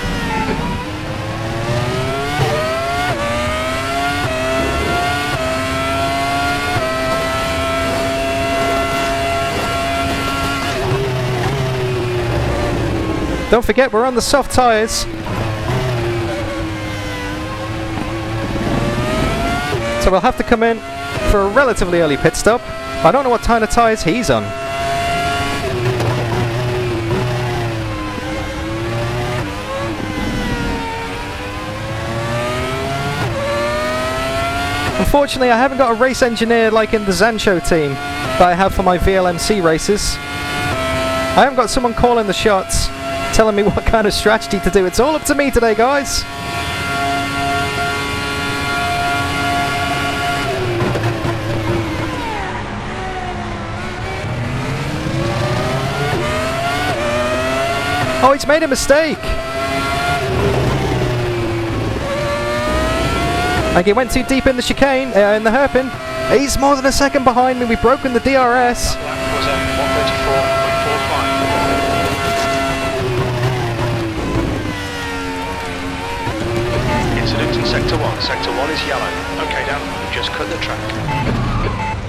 Don't forget, we're on the soft tyres. So we'll have to come in for a relatively early pit stop. I don't know what kind of tyres he's on. Unfortunately, I haven't got a race engineer like in the Zancho team that I have for my VLMC races. I haven't got someone calling the shots, telling me what kind of strategy to do. It's all up to me today, guys. Oh, he's made a mistake. Like he went too deep in the chicane, in the hairpin. He's more than a second behind me. We've broken the DRS. That was a 134.45. Incident in Sector 1. Sector 1 is yellow. Okay, Dan, we've just cut the track.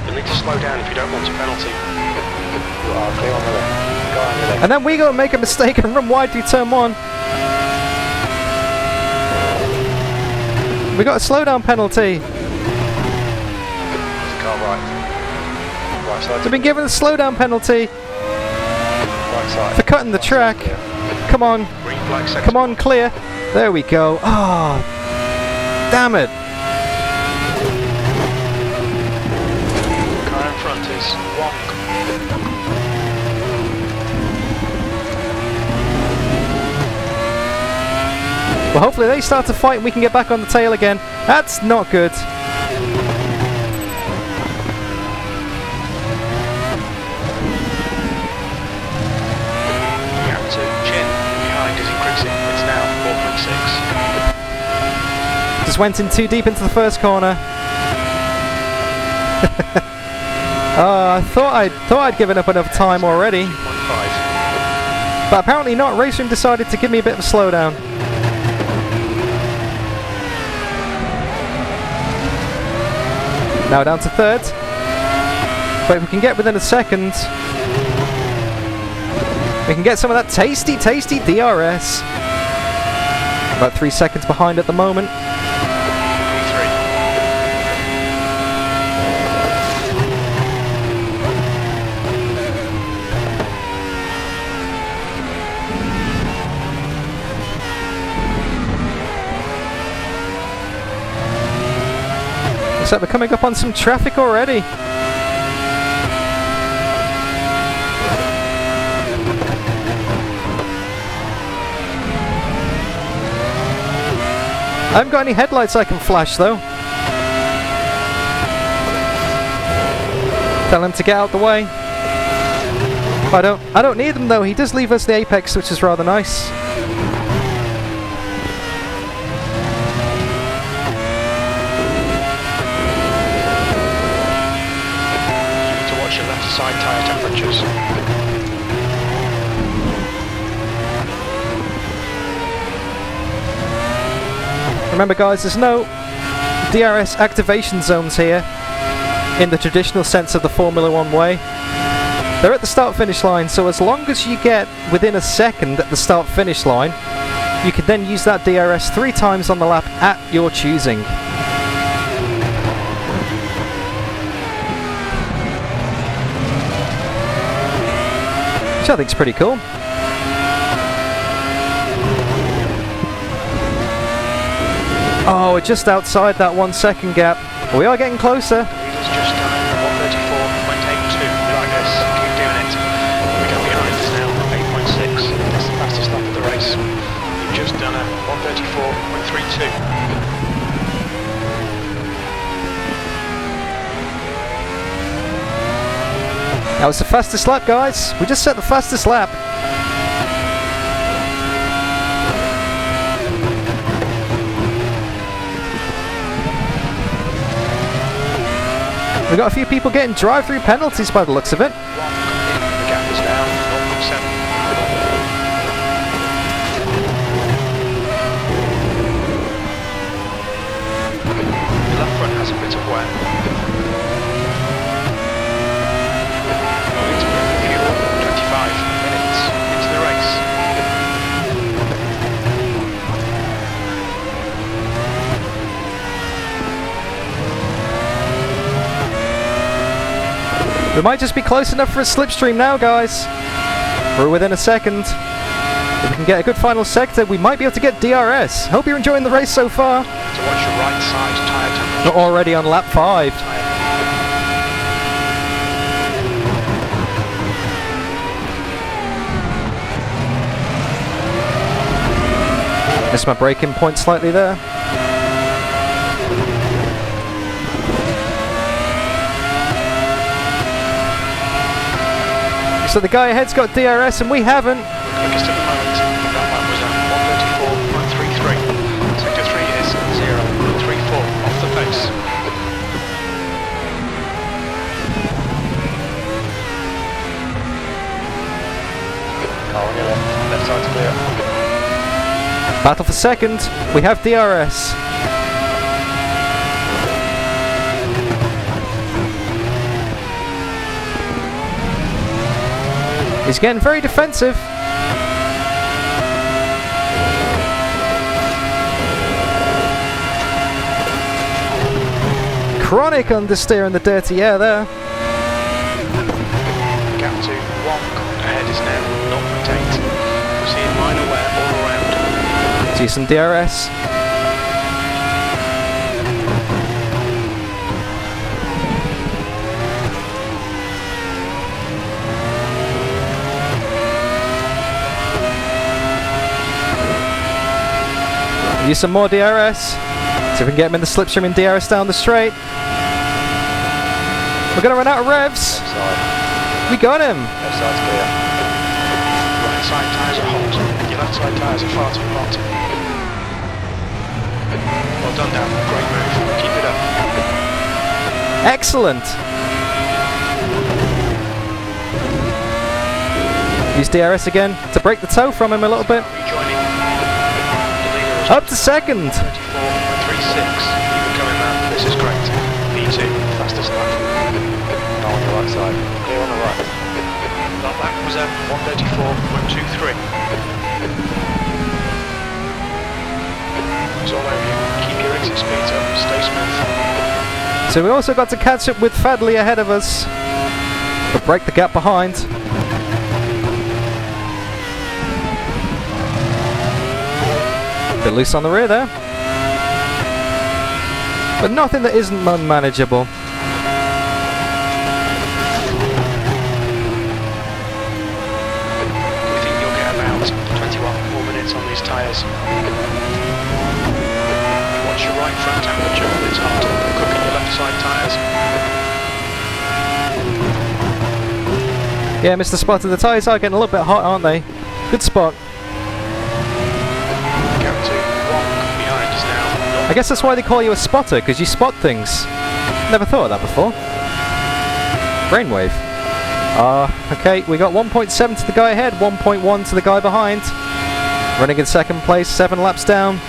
You'll need to slow down if you don't want a penalty. You are clear on the left. Go on the left. And then we go and make a mistake and run wide through turn 1. We got a slowdown penalty. There's a car right. Right side. We've been given a slowdown penalty Right side. for cutting the track. Come on, Green flag sector. come on, clear. There we go. Oh, damn it. Car in front is Wong. Well, hopefully they start to fight and we can get back on the tail again. That's not good. Gap to Chin. Behind is increasing. It's now 4.6. Just went in too deep into the first corner. I thought I'd given up enough time already, 2.5. but apparently not. RaceRoom decided to give me a bit of a slowdown. Now down to third. But if we can get within a second, we can get some of that tasty, tasty DRS. About 3 seconds behind at the moment. P3. Looks like we're coming up on some traffic already. I haven't got any headlights I can flash though. Tell him to get out the way. I don't need them though. He does leave us the apex, which is rather nice. You need to watch your left side tyre temperatures. Remember guys, there's no DRS activation zones here in the traditional sense of the Formula 1 way. They're at the start-finish line, so as long as you get within a second at the start-finish line, you can then use that DRS 3 times on the lap at your choosing. Which I think is pretty cool. Oh, we're just outside that 1 second gap. We are getting closer. Leaders just done 134.82. We like this. Keep doing it. We go behind us now. 8.6. That's the fastest lap of the race. We've just done a 134.32. That was the fastest lap, guys. We just set the fastest lap. We've got a few people getting drive-through penalties by the looks of it. The gap is now 0.7. The left front has a bit of wear. Moving to bring the fuel. 25 minutes into the race. We might just be close enough for a slipstream now, guys. We're within a second. If we can get a good final sector, we might be able to get DRS. Hope you're enjoying the race so far. to watch your right side tyre temperature. Not already on lap 5. Missed my braking point slightly there. So the guy ahead's got DRS and we haven't. Quickest at the moment. That one was at 1:34.33. Sector 3 is 0.34 off the pace. Car on your left side's clear. Battle for second. We have DRS. He's getting very defensive. Chronic understeer in the dirty air there. Gap to Wonk ahead is now 0.8. We're seeing minor wear all around. See some DRS. Use some more DRS. See if we can get him in the slipstream and DRS down the straight. We're going to run out of revs. Left side. We got him. Left side's clear. Right side tyres are hot. Your left side tyres are far too hot. Well done, Dan. Great move. Keep it up. Excellent. Use DRS again to break the toe from him a little bit. Rejoining. Up to second. 34.36. Keep it coming, man. This is great. P2. Fastest lap. Car on your right side. Clear on the right. That lap was at 1:34.23. It's all over you. Keep your exit speeds up. Stay smooth. So we also got to catch up with Fadley ahead of us, but break the gap behind. Bit loose on the rear there, but nothing that isn't unmanageable. We think you'll get about 21 more minutes on these tyres. Watch your right front temperature. It's hot. Cooking your left side tyres. Yeah, Mr. Spotter, the tyres are getting a little bit hot, aren't they? Good spot. I guess that's why they call you a spotter, because you spot things. Never thought of that before. Brainwave. Okay, we got 1.7 to the guy ahead, 1.1 to the guy behind. Running in second place, 7 laps down.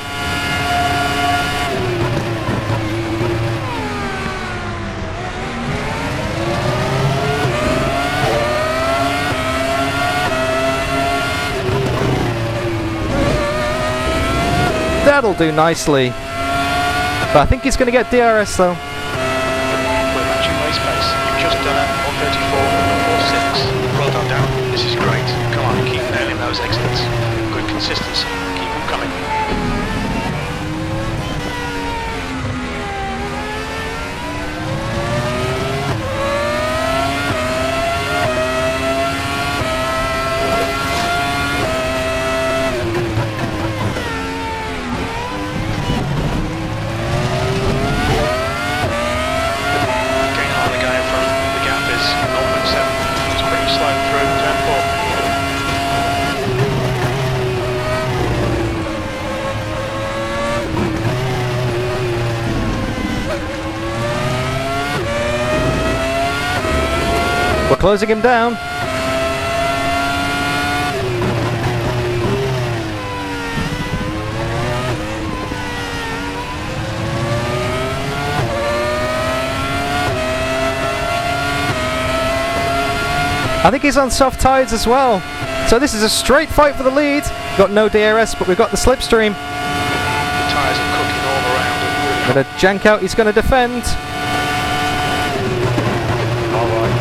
That'll do nicely. But I think he's going to get DRS though. We're matching race pace. You've just done it on 34.46. Well done, Dan. This is great. Come on, keep nailing those exits. Good consistency. Keep them coming. We're closing him down. I think he's on soft tyres as well. So this is a straight fight for the lead. Got no DRS, but we've got the slipstream. The tyres are cooking all around. Gonna jank out, he's gonna defend. Alright.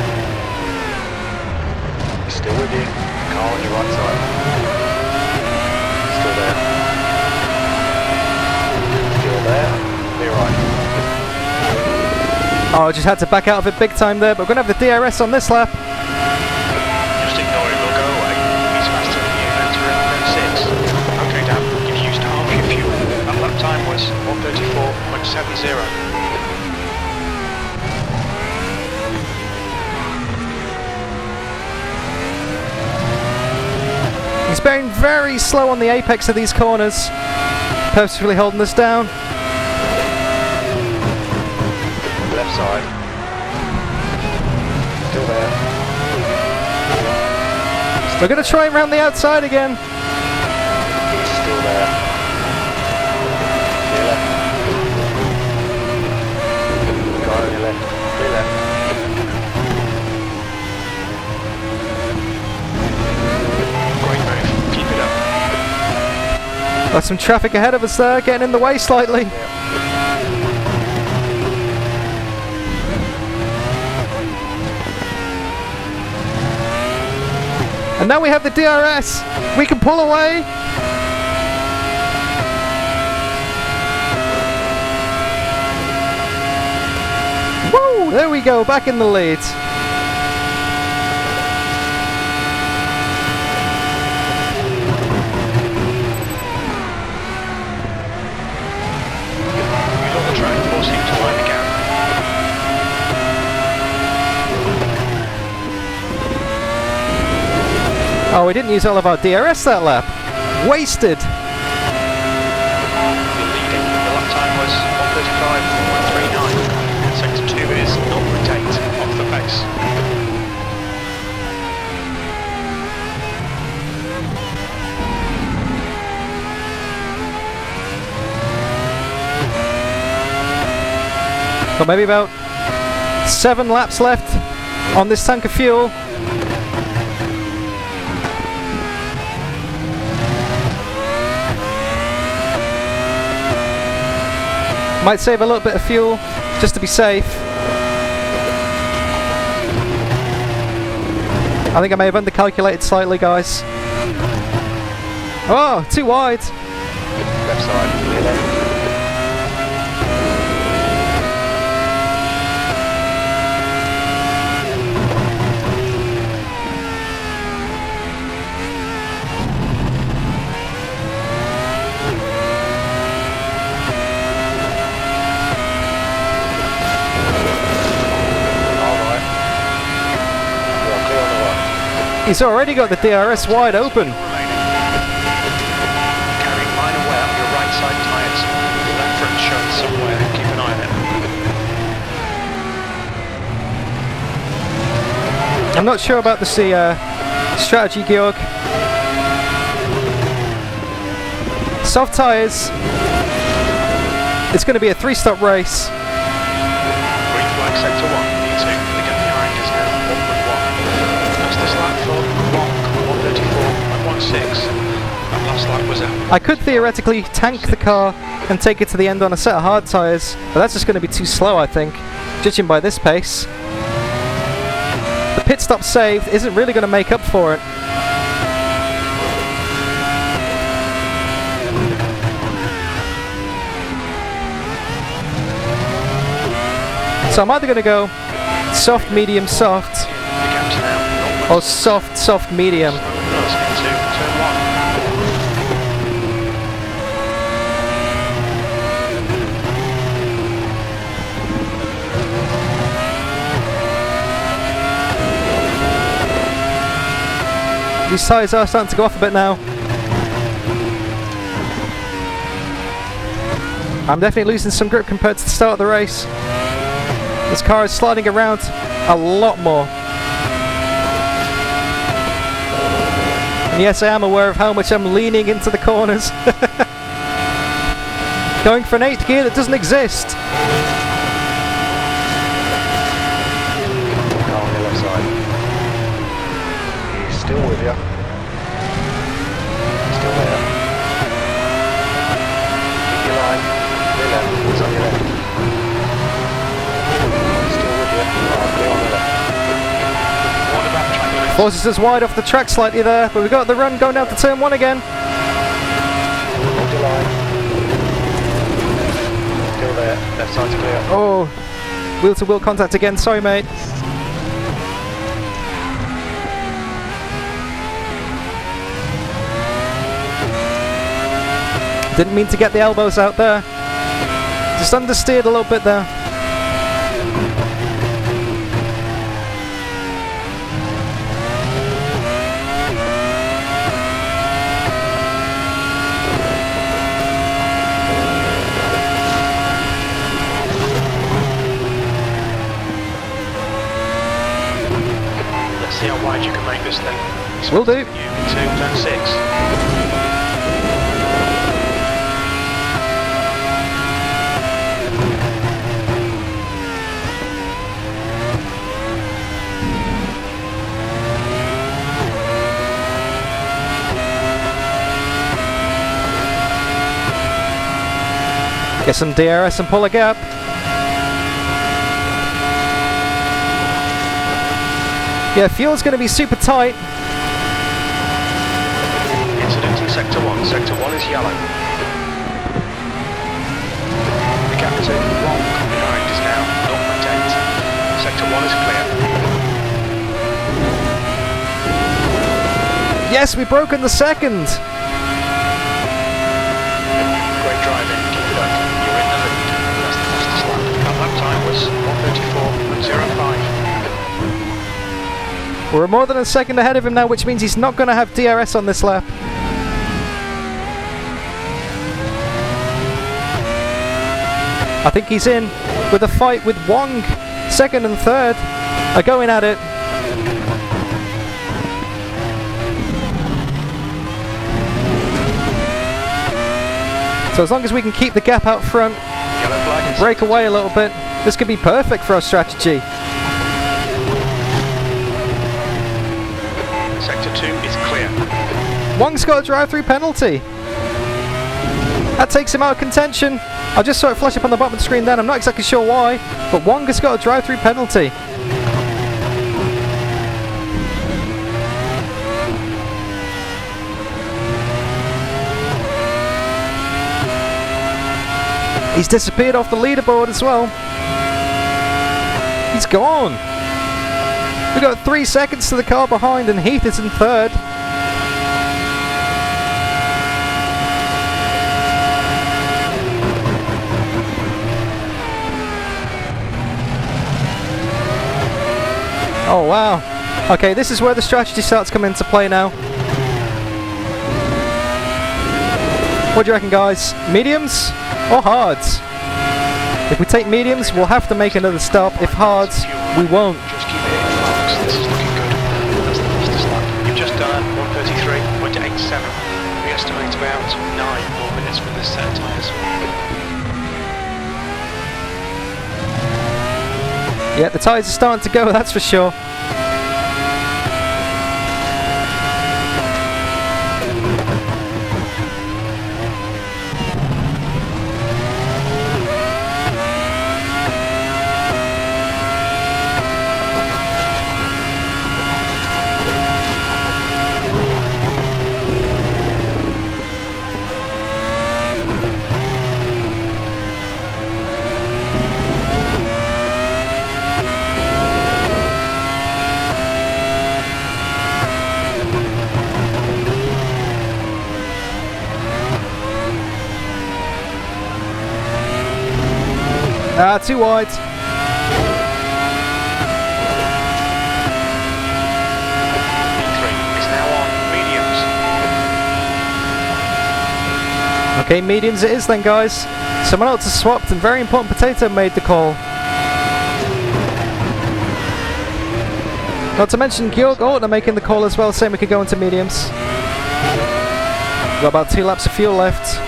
He's still with you. Car on your right side. Still there. Still there. Oh, I just had to back out of it big time there, but we're going to have the DRS on this lap. Just ignore him, he'll go away. He's faster than you, that's around 36. Okay, Dan, you've used half your fuel. That lap time was 1:34.70. He's bearing very slow on the apex of these corners, purposefully holding us down. Left side. Still there. We're going to try and round the outside again. Still there. Clear left. Car on your left. Clear left. Great move. Keep it up. Got some traffic ahead of us there, getting in the way slightly. And now we have the DRS. We can pull away. Woo! There we go, back in the lead. Use all the track forcing to find the gap. Oh, we didn't use all of our DRS that lap. Wasted. You're leading. The lap time was 1:35.39. Sector 2 is 0.8 off the pace. Got maybe about 7 laps left on this tank of fuel. Might save a little bit of fuel just to be safe. I think I may have undercalculated slightly, guys. Oh, too wide. Left side, clear left. He's already got the DRS wide open. Carrying line away up your right side tyres. Your left front shut somewhere. Keep an eye on it. I'm not sure about the strategy, Georg. Soft tyres. It's going to be a 3-stop race. Green flag sector 1. Me too. The gap behind is now 1.1. Fastest lap for Wonk, 1:34.16. That last lap was out. I could theoretically tank the car and take it to the end on a set of hard tyres, but that's just going to be too slow, I think, judging by this pace. The pit stop saved isn't really going to make up for it. So I'm either going to go soft, medium, soft, The gap's now 0.6. or soft, soft, medium. Into turn 1. These tyres are starting to go off a bit now. I'm definitely losing some grip compared to the start of the race. This car is sliding around a lot more. And yes, I am aware of how much I'm leaning into the corners. Going for an 8th gear that doesn't exist. Car on your left side. He's still with you. Still there. Keep your line. Clear left. He's on your left. Still with you. Clear on the left. What about track limits? Forces us wide off the track slightly there, but we've got the run going down to turn 1 again. Hold your line. Still there. Left side's clear. Oh, wheel-to-wheel contact again. Sorry, mate. Didn't mean to get the elbows out there. Just understeered a little bit there. Let's see how wide you can make this then. Will do. You to turn 6. Get some DRS and pull a gap. Yeah, fuel's going to be super tight. Incident in Sector 1. Sector 1 is yellow. The gap to Wong behind is now 0.8. Sector 1 is clear. Yes, we've broken the second. Great driving. Keep it up. You're in the lead. That's the fastest lap. That lap time was 1:34.05. We're more than a second ahead of him now, which means he's not going to have DRS on this lap. I think he's in with a fight with Wong. Second and third are going at it. So as long as we can keep the gap out front, break away a little bit, this could be perfect for our strategy. Sector 2 is clear. Wong's got a drive-through penalty. That takes him out of contention. I just saw it flash up on the bottom of the screen then. I'm not exactly sure why, but Wong has got a drive-through penalty. He's disappeared off the leaderboard as well. He's gone. We've got 3 seconds to the car behind and Heath is in third. Oh wow. Okay, this is where the strategy starts coming into play now. What do you reckon, guys? Mediums or hards? If we take mediums, we'll have to make another stop. If hards, we won't. Just keep it in flux. This is looking good. That's the fastest lap. You've just done 1:33.87. We estimate about 9 more minutes with this set of tyres. Yeah, the tyres are starting to go, that's for sure. Too wide. P3 is now on mediums. Okay, mediums it is then, guys. Someone else has swapped and very important Potato made the call. Not to mention Georg Ortner making the call as well, saying we could go into mediums. Got about 2 laps of fuel left.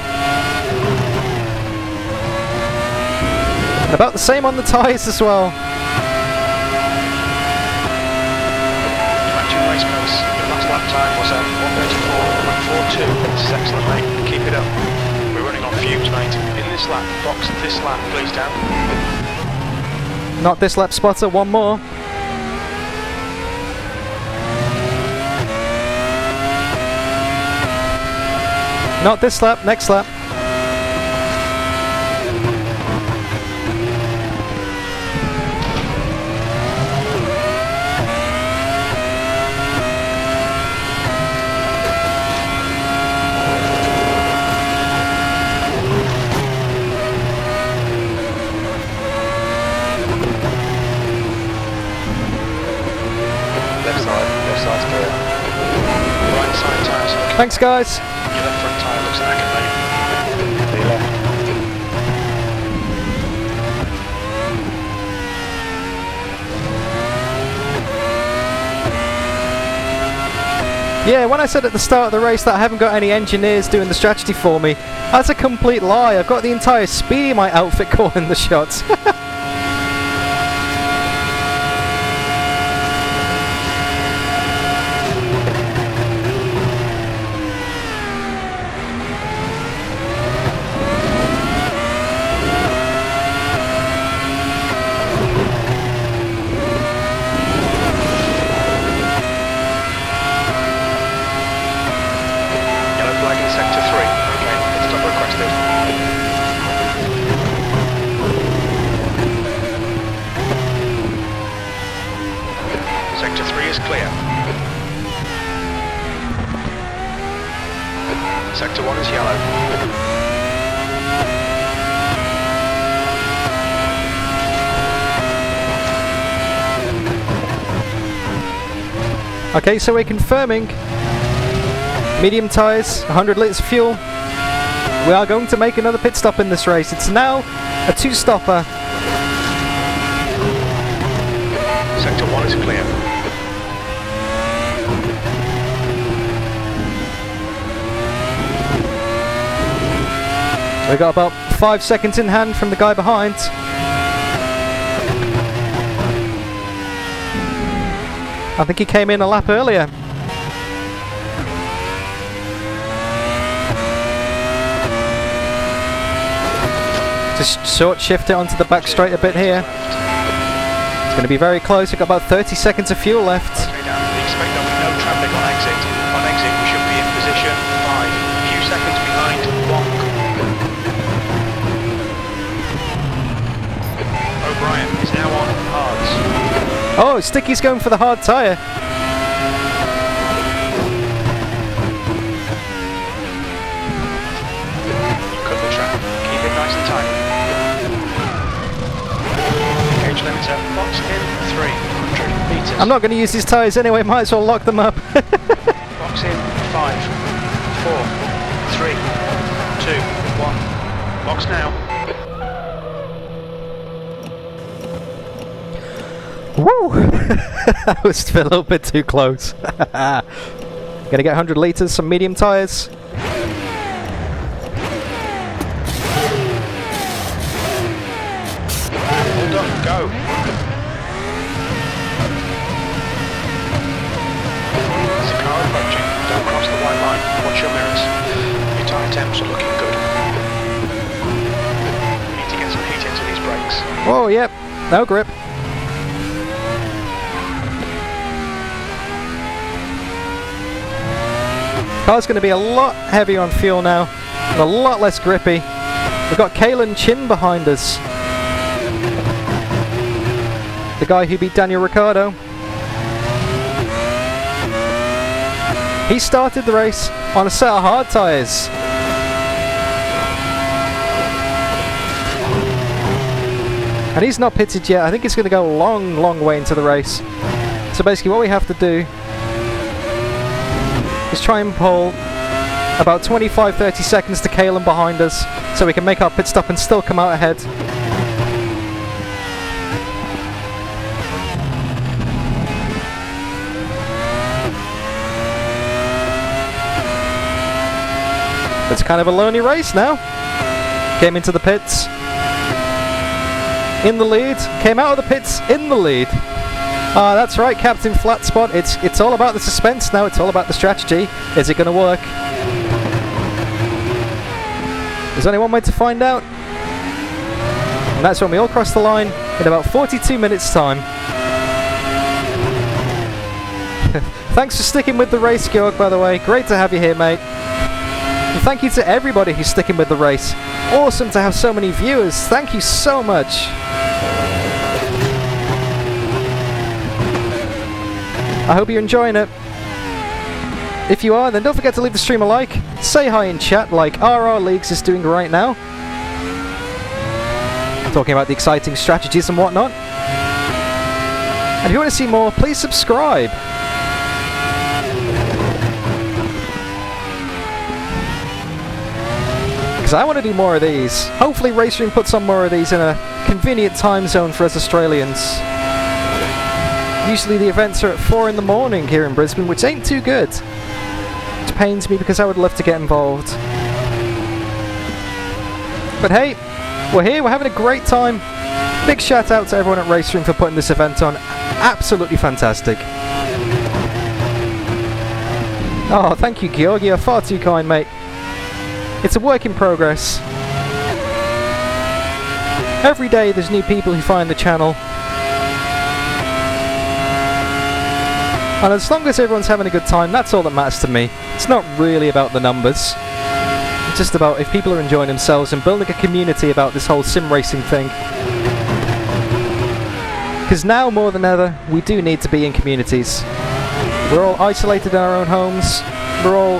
About the same on the tyres as well. Matching race pace. Your last lap time was 1:34.42. This is excellent, mate. Keep it up. We're running on fumes, mate. In this lap, box this lap, please, Dan. Not this lap, spotter. One more. Not this lap. Next lap. Thanks, guys. Your left front tyre looks knackered, mate. To your left. Yeah, when I said at the start of the race that I haven't got any engineers doing the strategy for me, that's a complete lie. I've got the entire speed of my outfit calling the shots. Sector 1 is yellow. Okay, so we're confirming medium tyres, 100 litres of fuel. We are going to make another pit stop in this race. It's now a two-stopper. Sector 1 is clear. We got about 5 seconds in hand from the guy behind. I think he came in a lap earlier. Just short shift it onto the back straight a bit here. It's going to be very close. We've got about 30 seconds of fuel left. Okay, Dan, we expect there'll be no traffic on exit. On exit, we should be in position 5. A few seconds behind Wong. O'Brien is now on hards. Oh, Sticky's going for the hard tyre. Cut the track. Keep it nice and tight. Gauge limiter. Box in 300 metres. I'm not going to use his tyres anyway, might as well lock them up. Box in 5, 4, 3, 2, 1. Box now. Woo! That was a little bit too close. Gonna get 100 litres, some medium tyres. All done, go. There's a car approaching. Don't cross the white line. Watch your mirrors. Your tyre temps are looking good. We need to get some heat into these brakes. Oh, yep, no grip. Car's going to be a lot heavier on fuel now, and a lot less grippy. We've got Kalen Chin behind us. The guy who beat Daniel Ricciardo. He started the race on a set of hard tyres. And he's not pitted yet. I think it's going to go a long, long way into the race. So basically what we have to do is try and pull about 25-30 seconds to Kalen behind us so we can make our pit stop and still come out ahead. It's kind of a lonely race now. Came into the pits in the lead, came out of the pits in the lead. That's right, Captain Flatspot. It's all about the suspense now. It's all about the strategy. Is it going to work? There's only one way to find out. And that's when we all cross the line in about 42 minutes time. Thanks for sticking with the race, Georg, by the way. Great to have you here, mate. And thank you to everybody who's sticking with the race. Awesome to have so many viewers. Thank you so much. I hope you're enjoying it. If you are, then don't forget to leave the stream a like. Say hi in chat like RR Leagues is doing right now. Talking about the exciting strategies and whatnot. And if you want to see more, please subscribe. because I want to do more of these. Hopefully RaceRoom puts on more of these in a convenient time zone for us Australians. Usually the events are at 4 in the morning here in Brisbane, which ain't too good. Which pains me because I would love to get involved. But hey, we're here, we're having a great time. Big shout out to everyone at RaceRoom for putting this event on. Absolutely fantastic. Oh, thank you, Georgi. You're far too kind, mate. It's a work in progress. Every day there's new people who find the channel. And as long as everyone's having a good time, that's all that matters to me. It's not really about the numbers. It's just about if people are enjoying themselves and building a community about this whole sim racing thing. Because now more than ever, we do need to be in communities. We're all isolated in our own homes. We're all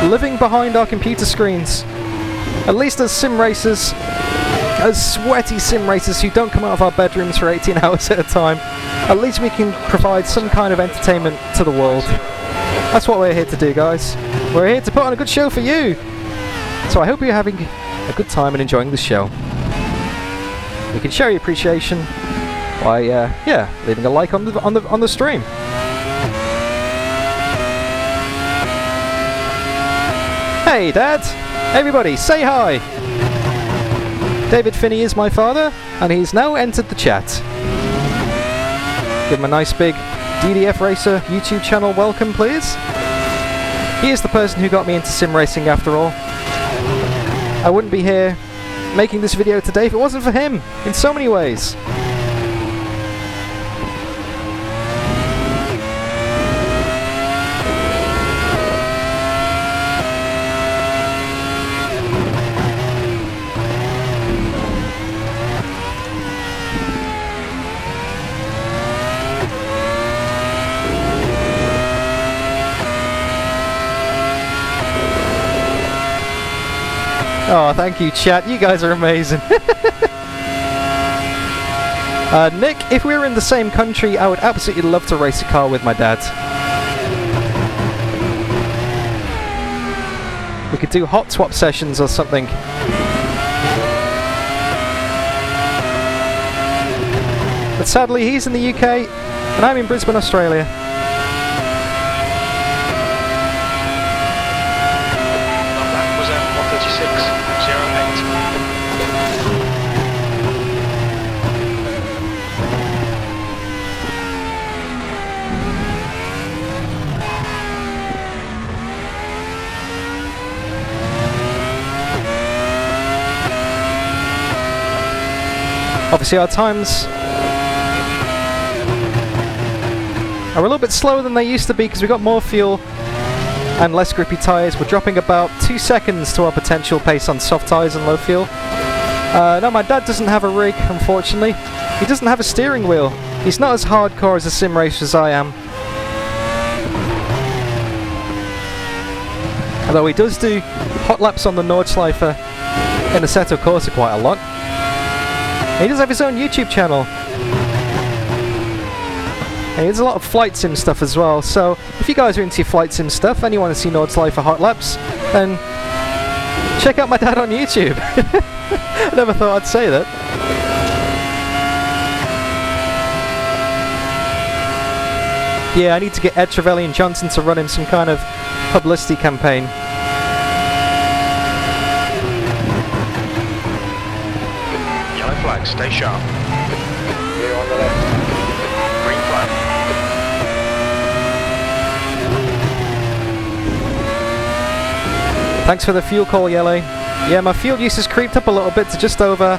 living behind our computer screens. At least as sim racers, as sweaty sim racers who don't come out of our bedrooms for 18 hours at a time, at least we can provide some kind of entertainment to the world. That's what we're here to do, guys. We're here to put on a good show for you. So I hope you're having a good time and enjoying the show. You can show your appreciation by leaving a like on the stream. Hey, Dad! Everybody, say hi! David Finney is my father, and he's now entered the chat. Give him a nice big DDF Racer YouTube channel welcome, please. He is the person who got me into sim racing after all. I wouldn't be here making this video today if it wasn't for him, in so many ways. Oh, thank you, chat. You guys are amazing. Nick, if we were in the same country, I would absolutely love to race a car with my dad. We could do hot swap sessions or something. But sadly, he's in the UK, and I'm in Brisbane, Australia. Obviously our times are a little bit slower than they used to be because we've got more fuel and less grippy tyres. We're dropping about 2 seconds to our potential pace on soft tyres and low fuel. No, my dad doesn't have a rig, unfortunately. He doesn't have a steering wheel. He's not as hardcore as a sim racer as I am. Although he does do hot laps on the Nordschleife in the Seto Corsa quite a lot. He does have his own YouTube channel. And he does a lot of flight sim stuff as well, so if you guys are into your flight sim stuff and you want to see Nordschleife for hot laps, then check out my dad on YouTube. I never thought I'd say that. Yeah, I need to get Ed Trevelyan Johnson to run him some kind of publicity campaign. Stay sharp. Clear on the left. Green flag. Thanks for the fuel call, Yellow. Yeah, my fuel use has creeped up a little bit to just over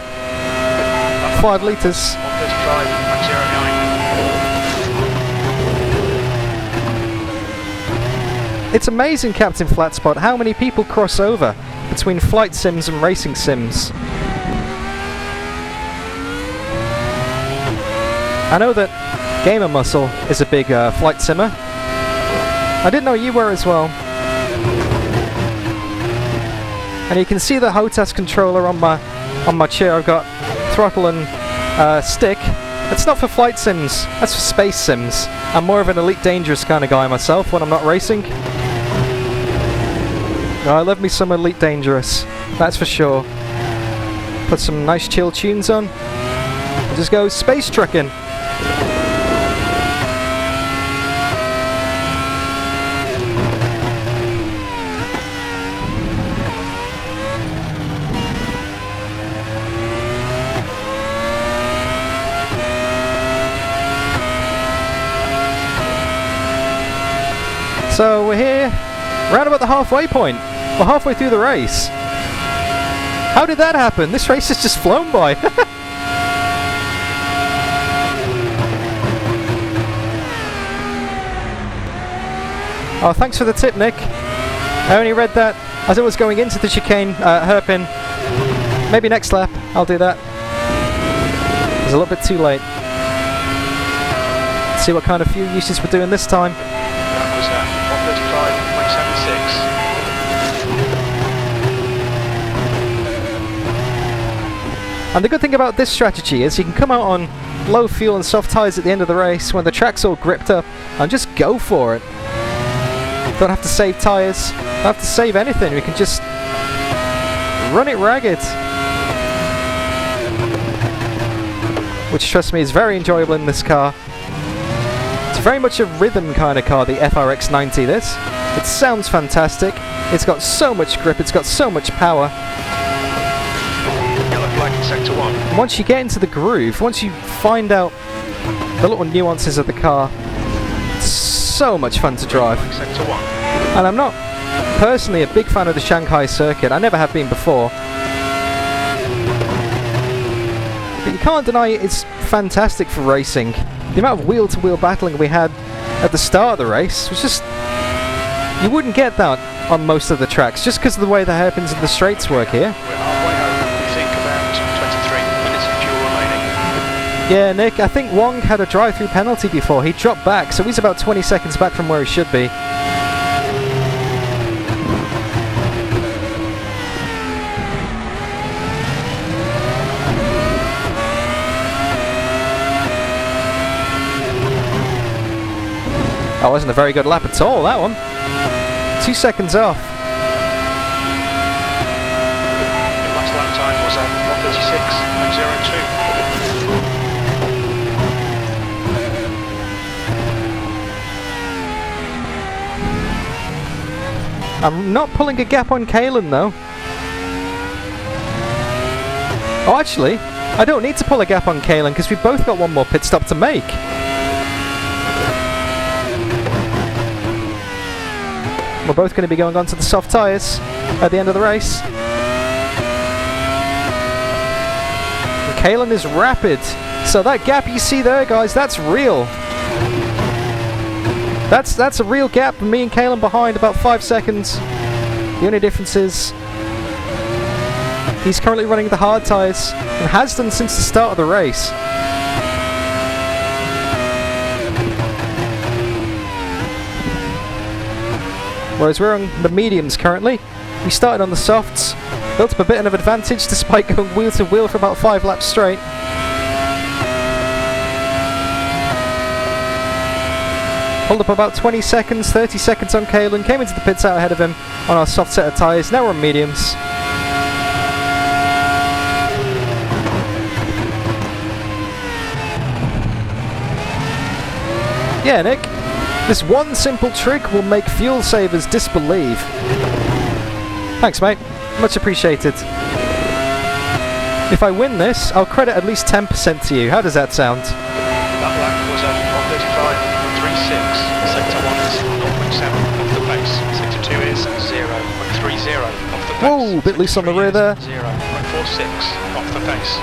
5 litres. 135.09. It's amazing, Captain Flatspot, how many people cross over between flight sims and racing sims. I know that Gamer Muscle is a big flight simmer. I didn't know you were as well. And you can see the HOTAS controller on my chair. I've got throttle and stick. It's not for flight sims, that's for space sims. I'm more of an Elite Dangerous kind of guy myself when I'm not racing. Oh, I love me some Elite Dangerous. That's for sure. Put some nice chill tunes on. And just go space trucking. So we're here, round about the halfway point. We're halfway through the race. How did that happen? This race has just flown by. Oh, thanks for the tip, Nick. I only read that as it was going into the chicane, Herpin. Maybe next lap, I'll do that. It was a little bit too late. Let's see what kind of fuel usage we're doing this time. That was 135.76. And the good thing about this strategy is you can come out on low fuel and soft tyres at the end of the race when the track's all gripped up and just go for it. Don't have to save tyres, don't have to save anything, we can just run it ragged. Which, trust me, is very enjoyable in this car. It's very much a rhythm kind of car, the FRX90 this. It sounds fantastic, it's got so much grip, it's got so much power. Yellow flag in sector 1. And once you get into the groove, once you find out the little nuances of the car, it's so much fun to drive. Sector 1. And I'm not personally a big fan of the Shanghai circuit, I never have been before. But you can't deny it's fantastic for racing. The amount of wheel-to-wheel battling we had at the start of the race was just... You wouldn't get that on most of the tracks, just because of the way the hairpins and the straights work here. We're halfway home. We think about 23 minutes of fuel remaining. Yeah, Nick, I think Wong had a drive-through penalty before. He dropped back, so he's about 20 seconds back from where he should be. That wasn't a very good lap at all, that one. 2 seconds off. The last lap time was 1:36.02. I'm not pulling a gap on Kalen though. Oh, actually, I don't need to pull a gap on Kalen because we've both got one more pit stop to make. We're both going to be going on to the soft tyres at the end of the race. And Kalen is rapid. So that gap you see there, guys, that's real. That's a real gap. Me and Kalen behind about 5 seconds. The only difference is he's currently running the hard tyres and has done since the start of the race. Whereas we're on the mediums currently. We started on the softs, built up a bit of advantage despite going wheel to wheel for about 5 laps straight. Pulled up about 20 seconds, 30 seconds on Kalen, came into the pits out ahead of him on our soft set of tyres. Now we're on mediums. Yeah, Nick. This one simple trick will make fuel savers disbelieve. Thanks, mate. Much appreciated. If I win this, I'll credit at least 10% to you. How does that sound? That lap was 1:35.36. Sector 1 is 0.7 off the pace. Sector 2 is 0.30 off the pace. Whoa, a bit loose on the rear there. 0.46 off the pace.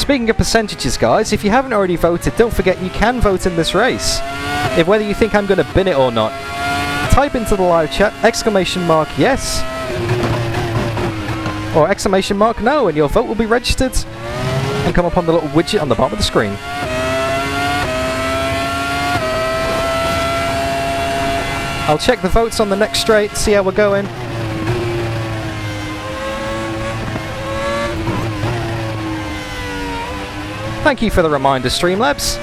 Speaking of percentages, guys, if you haven't already voted, don't forget you can vote in this race. If whether you think I'm going to bin it or not. Type into the live chat, !yes, or !no, and your vote will be registered and come up on the little widget on the bottom of the screen. I'll check the votes on the next straight, see how we're going. Thank you for the reminder, Streamlabs.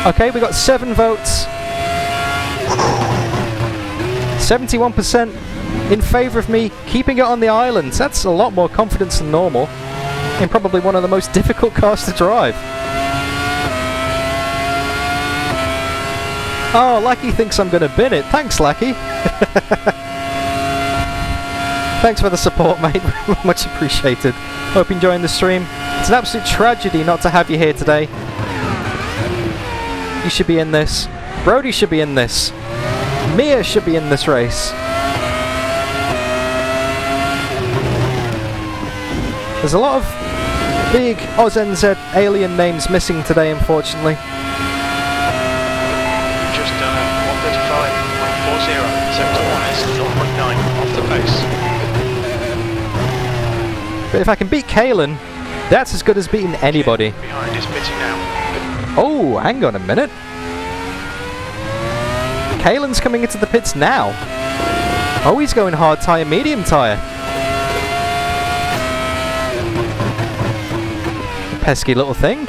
Okay, we got 7 votes. 71% in favour of me keeping it on the island. That's a lot more confidence than normal in probably one of the most difficult cars to drive. Oh, Lackey thinks I'm going to bin it. Thanks, Lackey. Thanks for the support, mate. Much appreciated. Hope you're enjoying the stream. It's an absolute tragedy not to have you here today. You should be in this. Brody should be in this. Mia should be in this race. There's a lot of big AUS-NZ alien names missing today, unfortunately. You've just done a 135.40, 71 is 0.9 off the pace. But if I can beat Kalen, that's as good as beating anybody. Behind is pitting now. Oh, hang on a minute. Kalen's coming into the pits now. Oh, he's going hard tyre, medium tyre. Pesky little thing.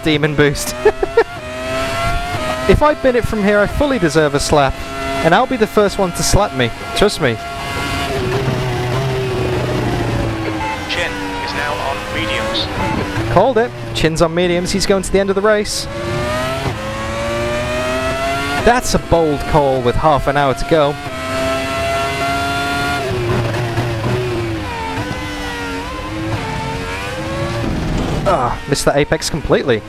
Demon boost. If I bin it from here, I fully deserve a slap. And I'll be the first one to slap me. Trust me. Chin is now on mediums. Called it. Chin's on mediums. He's going to the end of the race. That's a bold call with half an hour to go. Ah, missed that apex completely.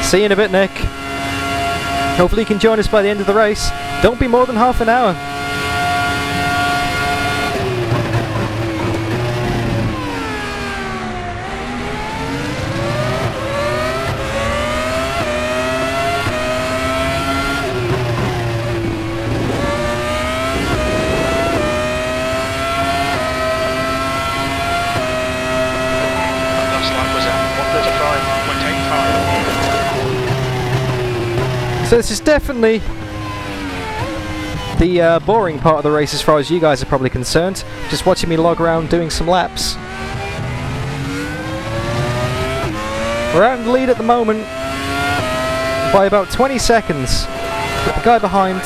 See you in a bit, Nick. Hopefully you can join us by the end of the race. Don't be more than half an hour. So this is definitely the boring part of the race as far as you guys are probably concerned. Just watching me log around doing some laps. We're out in the lead at the moment by about 20 seconds. But the guy behind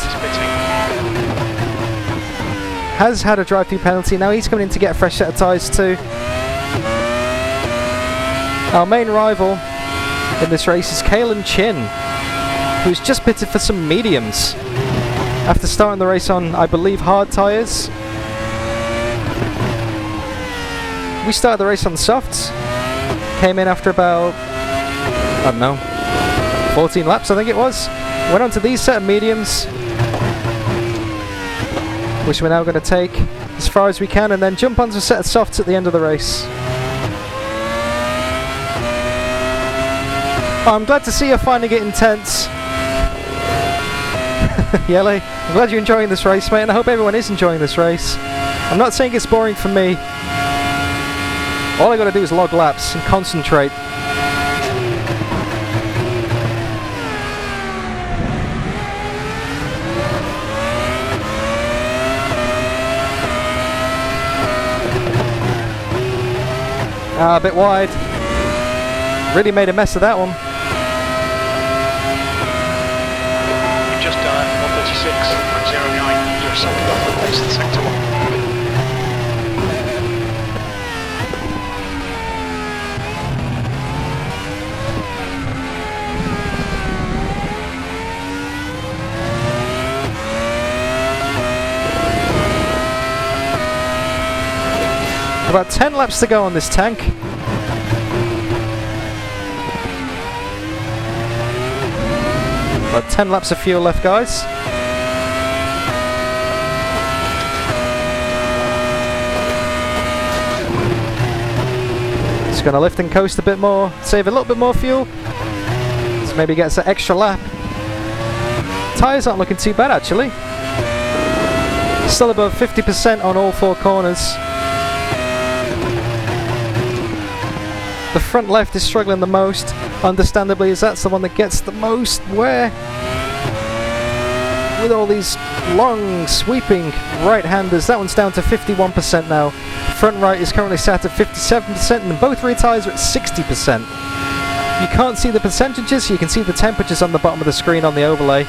has had a drive-through penalty. Now he's coming in to get a fresh set of tyres too. Our main rival in this race is Kalen Chin, who's just pitted for some mediums after starting the race on, I believe, hard tyres. We started the race on softs, came in after about, I don't know, 14 laps I think it was. Went on to these set of mediums, which we're now going to take as far as we can, and then jump onto a set of softs at the end of the race. Oh, I'm glad to see you're finding it intense. Yelly, I'm glad you're enjoying this race, mate, and I hope everyone is enjoying this race. I'm not saying it's boring for me. All I gotta do is log laps and concentrate. A bit wide. Really made a mess of that one. You've just done 136.09. You're second off the pace in sector 1. About 10 laps to go on this tank. About 10 laps of fuel left, guys. Just gonna lift and coast a bit more, save a little bit more fuel. So maybe get an extra lap. Tyres aren't looking too bad actually. Still above 50% on all four corners. The front left is struggling the most, understandably, as that's the one that gets the most wear with all these long, sweeping right-handers. That one's down to 51% now. Front right is currently sat at 57%, and both rear tyres are at 60%. You can't see the percentages, you can see the temperatures on the bottom of the screen on the overlay.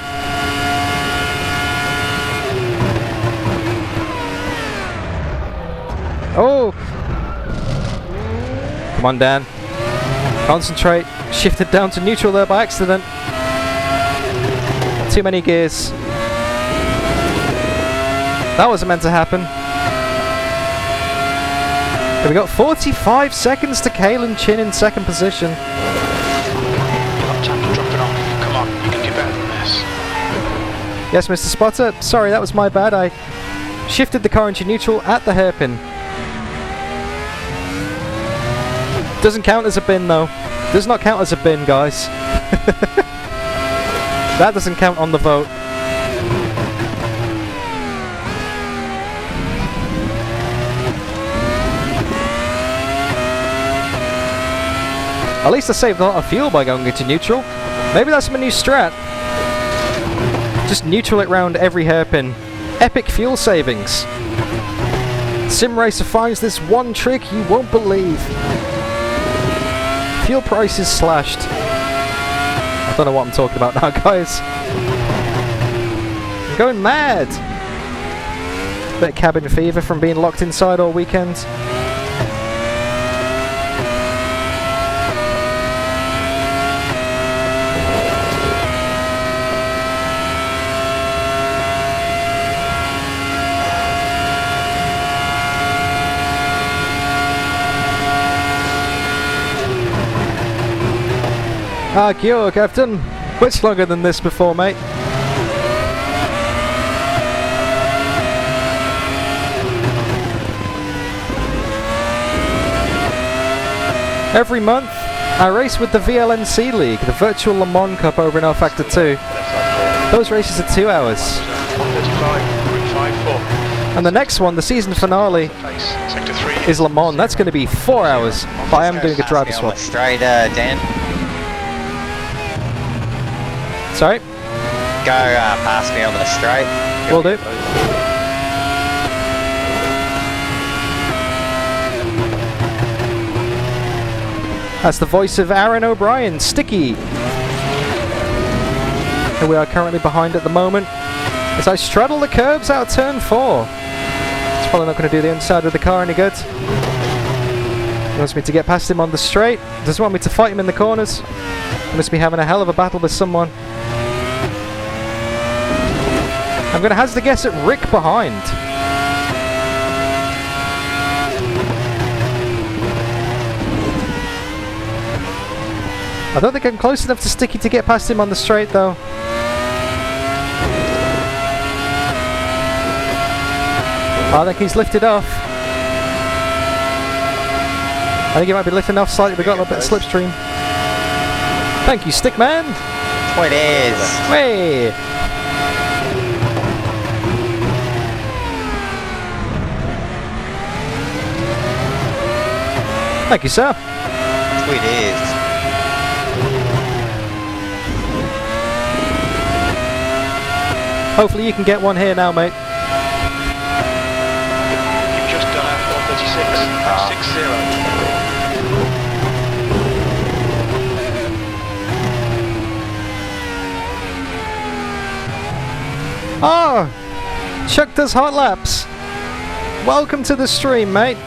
Oh! Come on, Dan. Concentrate. Shifted down to neutral there by accident. Too many gears. That wasn't meant to happen. And we got 45 seconds to Kalen Chin in second position. Chapter dropping off. Come on, you can do better than this. Yes, Mr. Spotter. Sorry, that was my bad. I shifted the car into neutral at the hairpin. Doesn't count as a bin, though. Does not count as a bin, guys. That doesn't count on the vote. At least I saved a lot of fuel by going into neutral. Maybe that's my new strat. Just neutral it round every hairpin. Epic fuel savings. Sim Racer finds this one trick you won't believe. Fuel prices slashed. I don't know what I'm talking about now, guys. I'm going mad. Bit of cabin fever from being locked inside all weekend. Ah, Georg, I've done much longer than this before, mate. Every month, I race with the VLNC League, the Virtual Le Mans Cup over in R-Factor 2. Those races are 2 hours. 135.54. And the next one, the season finale, is Le Mans. That's going to be 4 hours, but I am doing a driver swap. Straight, Dan. Sorry? Go past me on the straight. Will do. That's the voice of Aaron O'Brien, Sticky. Who we are currently behind at the moment. As I straddle the curbs out of turn 4. It's probably not going to do the inside of the car any good. He wants me to get past him on the straight. Doesn't want me to fight him in the corners. He must be having a hell of a battle with someone. I'm going to hazard a guess at Rick behind. I don't think I'm close enough to Sticky to get past him on the straight, though. I think he's lifted off. I think he might be lifting off slightly. We've got a little bit of slipstream. Thank you, Stickman. Oh, it is. Hey! Thank you, sir. Sweet is. Hopefully you can get one here now, mate. You've just done a 136.60. Oh! Chuck does hot laps. Welcome to the stream, mate.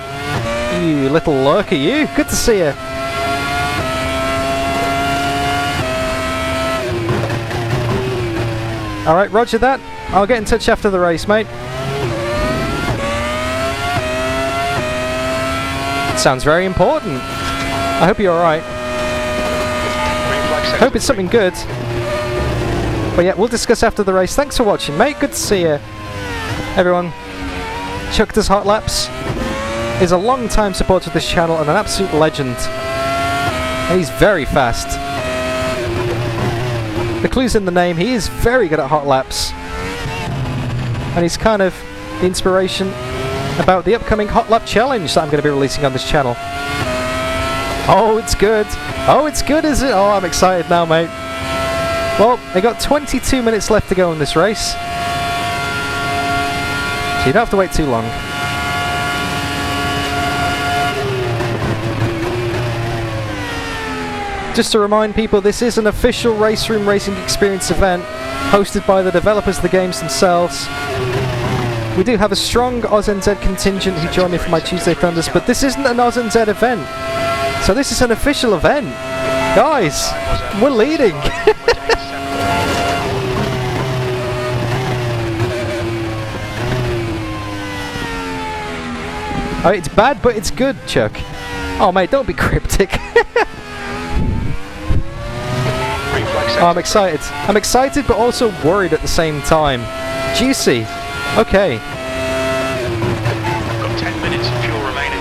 You little lurker, you. Good to see you. Alright, roger that. I'll get in touch after the race, mate. Sounds very important. I hope you're alright. Hope it's something good. But yeah, we'll discuss after the race. Thanks for watching, mate. Good to see you. Everyone, Chuck Does Hot Laps is a long-time supporter of this channel and an absolute legend. And he's very fast. The clue's in the name. He is very good at hot laps. And he's kind of the inspiration about the upcoming Hot Lap Challenge that I'm going to be releasing on this channel. Oh, it's good. Oh, it's good, is it? Oh, I'm excited now, mate. Well, they got 22 minutes left to go in this race. You don't have to wait too long. Just to remind people, this is an official RaceRoom Racing Experience event hosted by the developers of the games themselves. We do have a strong AUS-NZ contingent who join me for my Tuesday Thunders, but this isn't an AUS-NZ event. So this is an official event. Guys, we're leading. Oh, it's bad, but it's good, Chuck. Oh, mate, don't be cryptic. Oh, I'm excited. I'm excited, but also worried at the same time. Juicy. Okay. Got 10 minutes of fuel remaining.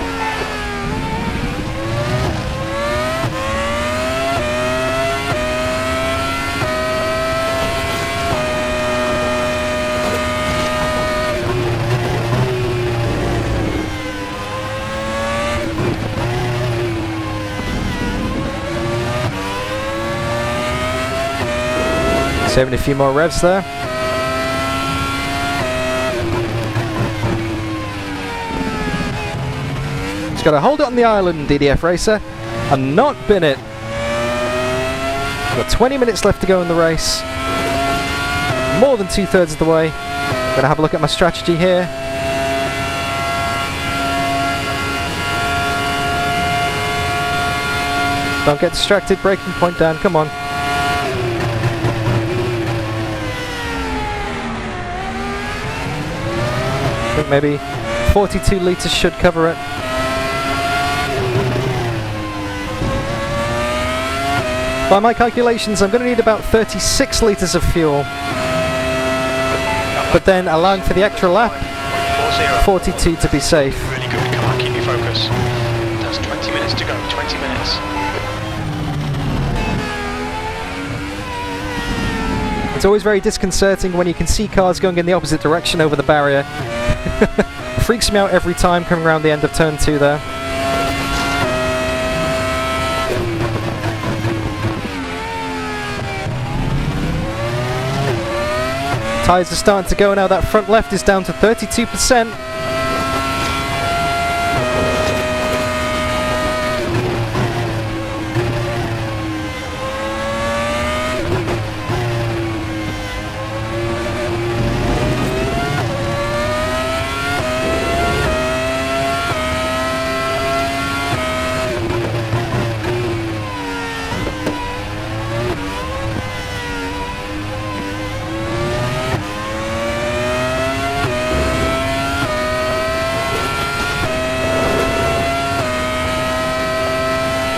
Saving a few more revs there. Just got to hold it on the island, DDF Racer, and not bin it. Got 20 minutes left to go in the race. More than 2/3 of the way. Gonna have a look at my strategy here. Don't get distracted, braking point down, come on. I think maybe 42 litres should cover it. By my calculations, I'm going to need about 36 litres of fuel. But then allowing for the extra lap, 42 to be safe. Really good, come on, keep your focus. That's 20 minutes to go, 20 minutes. It's always very disconcerting when you can see cars going in the opposite direction over the barrier. Freaks me out every time coming around the end of turn 2 there. Tyres are starting to go now. That front left is down to 32%.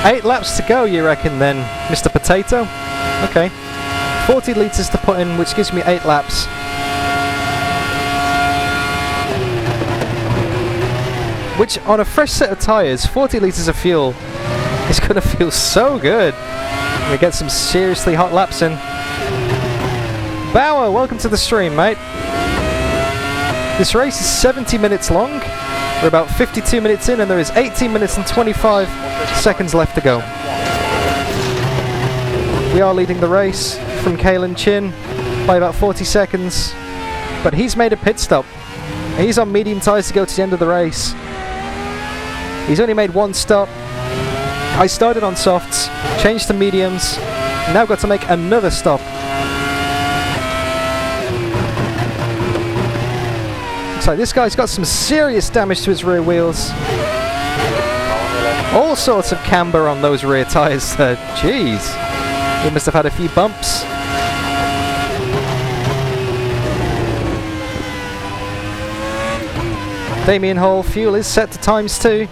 Eight laps to go, you reckon then, Mr. Potato? Okay. 40 litres to put in, which gives me 8 laps. Which, on a fresh set of tyres, 40 litres of fuel is going to feel so good. We get some seriously hot laps in. Bauer, welcome to the stream, mate. This race is 70 minutes long. We're about 52 minutes in and there is 18 minutes and 25 seconds left to go. We are leading the race from Kalen Chin by about 40 seconds, but he's made a pit stop. He's on medium tyres to go to the end of the race. He's only made one stop. I started on softs, changed to mediums, now got to make another stop. Looks like this guy's got some serious damage to his rear wheels. All sorts of camber on those rear tyres there. Jeez. He must have had a few bumps. Damien Hall, fuel is set to ×2.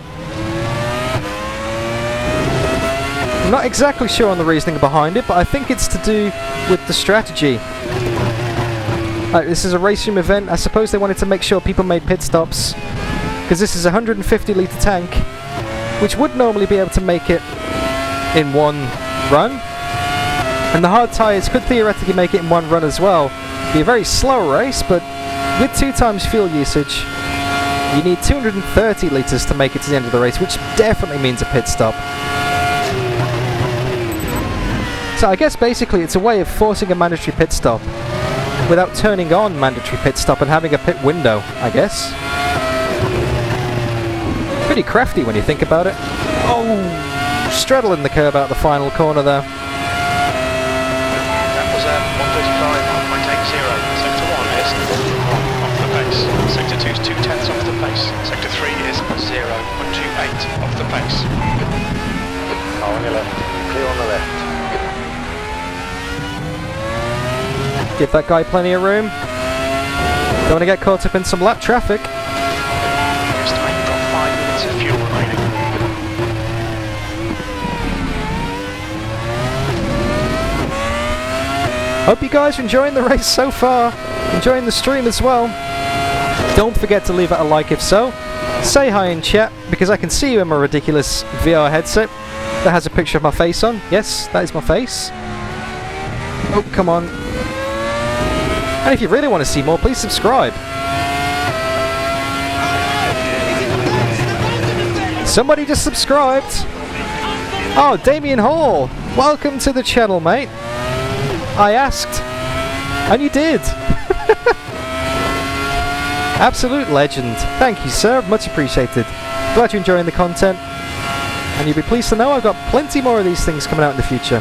I'm not exactly sure on the reasoning behind it, but I think it's to do with the strategy. This is a RaceRoom event. I suppose they wanted to make sure people made pit stops, because this is a 150 litre tank, which would normally be able to make it in one run. And the hard tyres could theoretically make it in one run as well. It'd be a very slow race, but with 2 times fuel usage, you need 230 litres to make it to the end of the race, which definitely means a pit stop. So I guess basically it's a way of forcing a mandatory pit stop. without turning on mandatory pit stop and having a pit window, I guess. Pretty crafty when you think about it. Oh, straddling the curb out the final corner there. That was 135.80. Sector 1 is off the pace. Sector 2 is 2/10 off the pace. Sector 3 is 0.28 off the pace. On your left. Clear on the left. Give that guy plenty of room. Don't want to get caught up in some lap traffic. Estimate you've got 5 minutes of fuel remaining. Hope you guys are enjoying the race so far. Enjoying the stream as well. Don't forget to leave it a like if so. Say hi in chat, because I can see you in my ridiculous VR headset that has a picture of my face on. Yes, that is my face. Oh, come on. And if you really want to see more, please subscribe. Somebody just subscribed. Oh, Damien Hall. Welcome to the channel, mate. I asked, and you did. Absolute legend. Thank you, sir. Much appreciated. Glad you're enjoying the content. And you'll be pleased to know I've got plenty more of these things coming out in the future.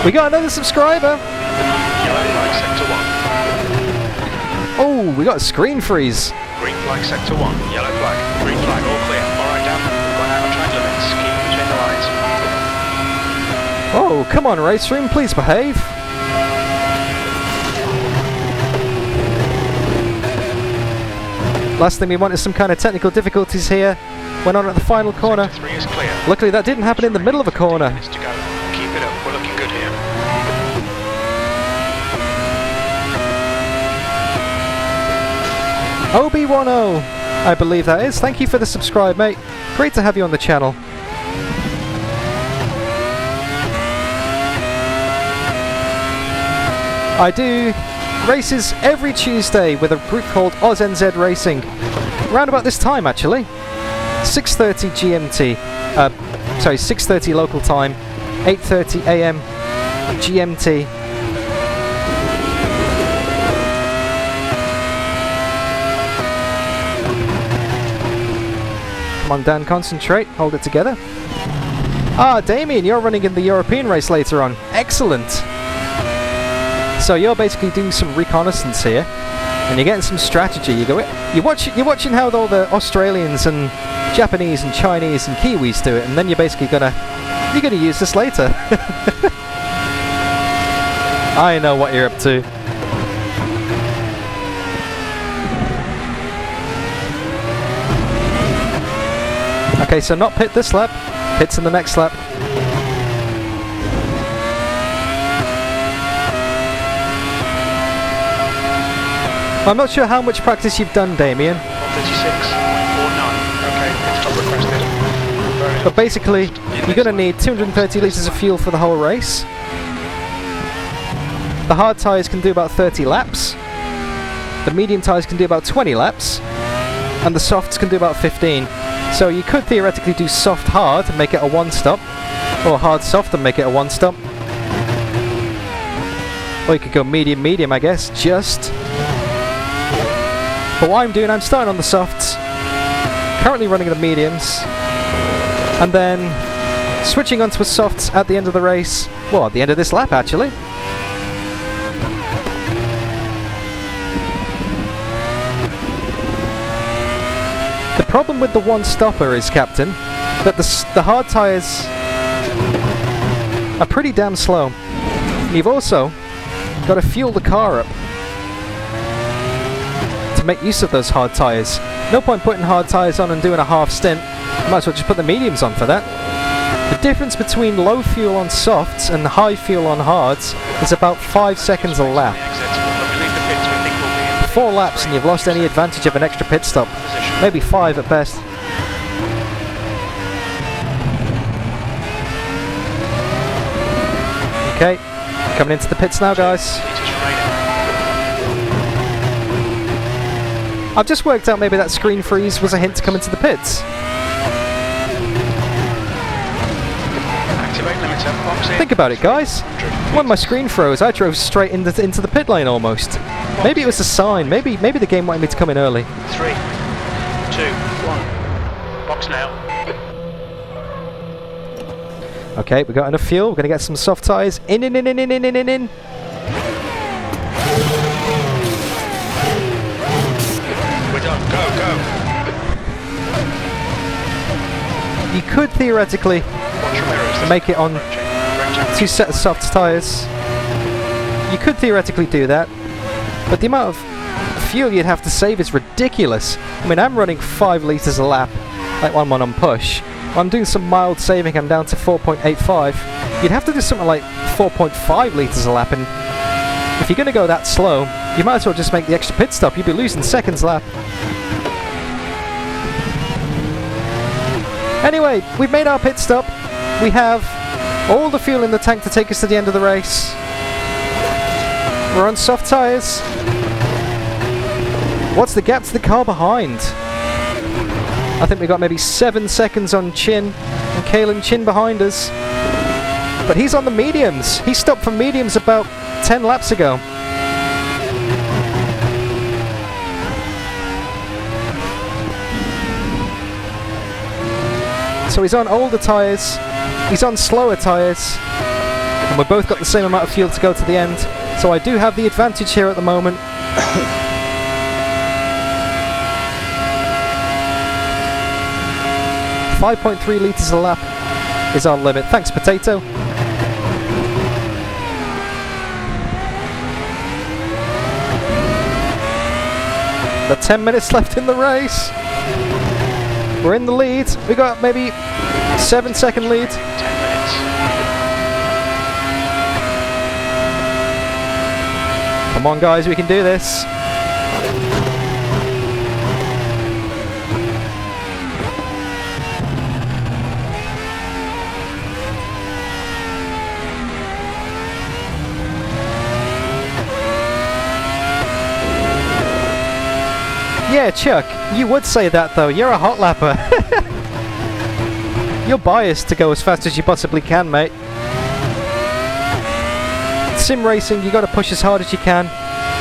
We got another subscriber! Yellow flag sector 1. Oh, we got a screen freeze. Green flag sector 1. Yellow flag. Green flag, all clear. Alright, Dan. Run out of track limits. Keep between the lines. Oh, come on, RaceRoom, please behave. Last thing we want is some kind of technical difficulties here. Went on at the final corner. Sector 3 is clear. Luckily that didn't happen in the middle of a corner. 15 minutes to go. Keep it up. We're looking good here. OB10, I believe that is. Thank you for the subscribe, mate. Great to have you on the channel. I do races every Tuesday with a group called AUS-NZ Racing. Around about this time, actually. 6:30 GMT. Sorry, 6:30 local time. 8:30 AM GMT. Come on, Dan, concentrate. Hold it together. Ah, Damien, you're running in the European race later on. Excellent. So you're basically doing some reconnaissance here, and you're getting some strategy. You're watching how all the Australians and Japanese and Chinese and Kiwis do it, and then you're basically gonna use this later. I know what you're up to. Okay, so not pit this lap, pits in the next lap. I'm not sure how much practice you've done, Damien. 136.49. Okay, stop requested. But basically, you're going to need 230 litres of fuel for the whole race. The hard tyres can do about 30 laps. The medium tyres can do about 20 laps. And the softs can do about 15. So you could theoretically do soft hard and make it a one-stop. Or hard soft and make it a one-stop. Or you could go medium medium, I guess, just. But what I'm doing, I'm starting on the softs, currently running the mediums, and then switching onto a softs at the end of the race. Well, at the end of this lap, actually. The problem with the one-stopper is, Captain, that the hard tyres are pretty damn slow. You've also got to fuel the car up to make use of those hard tyres. No point putting hard tyres on and doing a half stint. Might as well just put the mediums on for that. The difference between low fuel on softs and high fuel on hards is about 5 seconds a lap. 4 laps and you've lost any advantage of an extra pit stop. Maybe 5 at best. Okay, coming into the pits now, guys. I've just worked out maybe that screen freeze was a hint to come into the pits. Activate limiter, box in. Think about it, guys. When my screen froze, I drove straight into the pit lane almost. Maybe it was a sign. Maybe the game wanted me to come in early. 3, 2, 1. Box now. Okay, we got enough fuel. We're gonna get some soft tyres. In. We're done. Go. You could theoretically Watch your mirrors. make it on Brake 2 sets of soft tyres. You could theoretically do that, but the amount of fuel you'd have to save is ridiculous. I mean, I'm running 5 litres a lap, like when I'm on push. When I'm doing some mild saving, I'm down to 4.85. You'd have to do something like 4.5 litres a lap, and if you're going to go that slow, you might as well just make the extra pit stop. You'd be losing seconds a lap. Anyway, we've made our pit stop. We have all the fuel in the tank to take us to the end of the race. We're on soft tyres. What's the gap to the car behind? I think we got maybe 7 seconds on Chin, and Kalen Chin behind us. But he's on the mediums. He stopped for mediums about 10 laps ago. So he's on older tyres, he's on slower tyres, and we've both got the same amount of fuel to go to the end. So I do have the advantage here at the moment. 5.3 litres a lap is our limit. Thanks, Potato. Got 10 minutes left in the race. We're in the lead. We got maybe 7-second lead. 10 minutes. Come on, guys, we can do this. Yeah, Chuck, you would say that though. You're a hot lapper. You're biased to go as fast as you possibly can, mate. Sim racing, you got to push as hard as you can,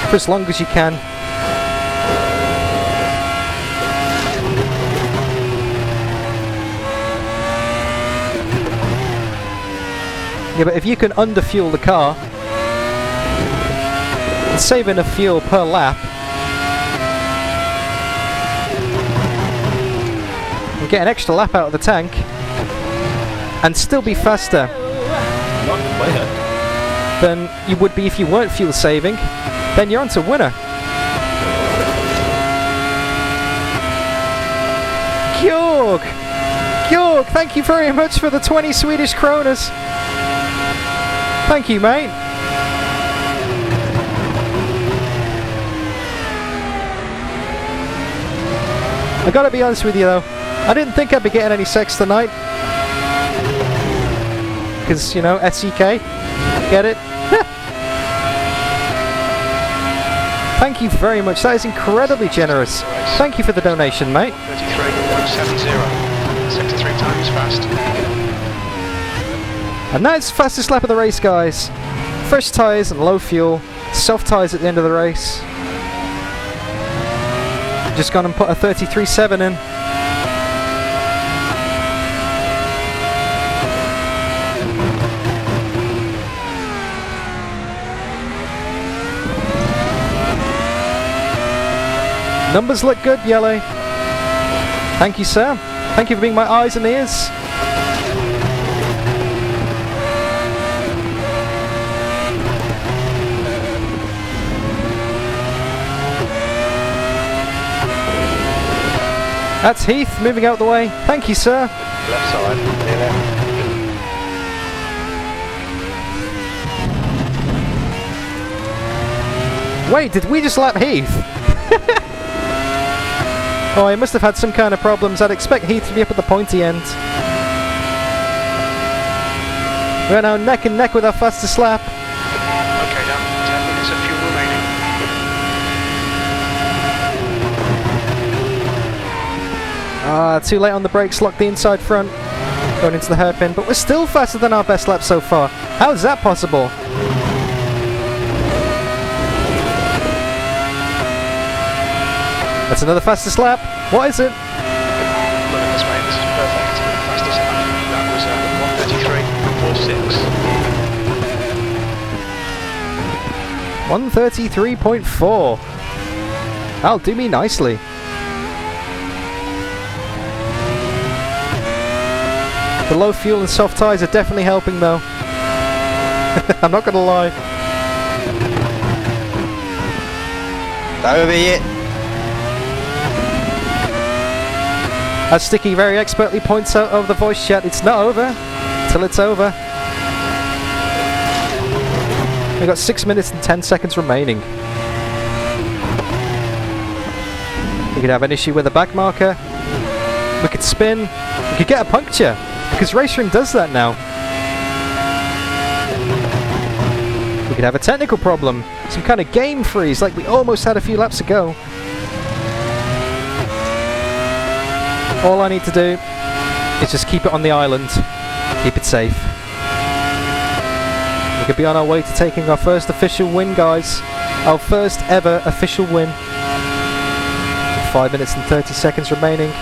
for as long as you can. Yeah, but if you can underfuel the car and save enough fuel per lap, and get an extra lap out of the tank and still be faster than you would be if you weren't fuel saving, then you're on to winner. Georg, thank you very much for the 20 Swedish kronas. Thank you, mate. I gotta be honest with you though, I didn't think I'd be getting any sex tonight. Because, you know, SEK. Get it? Thank you very much. That is incredibly generous. Thank you for the donation, mate. 33.70. 63 times fast. And that's the fastest lap of the race, guys. Fresh tyres and low fuel. Soft tyres at the end of the race. Just gone and put a 33.7 in. Numbers look good, Yellow. Thank you, sir. Thank you for being my eyes and ears. That's Heath moving out the way. Thank you, sir. Left side, near left. Wait, did we just lap Heath? Oh, he must have had some kind of problems. I'd expect Heath to be up at the pointy end. We're now neck and neck with our fastest lap. Okay, Dan. 10 minutes of fuel remaining. Too late on the brakes, lock the inside front. Going into the hairpin, but we're still faster than our best lap so far. How is that possible? That's another fastest lap. What is it? Look at this, mate. This is perfect. Fastest lap. That was 1:33.46. 1:33.4. That'll do me nicely. The low fuel and soft tyres are definitely helping though. I'm not gonna lie. Not over yet. As Sticky very expertly points out over the voice chat, it's not over till it's over. We've got 6 minutes and 10 seconds remaining. We could have an issue with a back marker. We could spin. We could get a puncture. Because RaceRoom does that now. We could have a technical problem. Some kind of game freeze like we almost had a few laps ago. All I need to do is just keep it on the island. Keep it safe. We could be on our way to taking our first official win, guys. Our first ever official win. 5 minutes and 30 seconds remaining.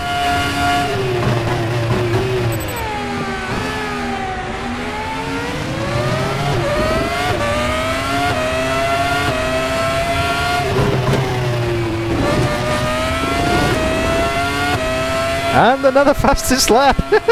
And another fastest lap! Well done,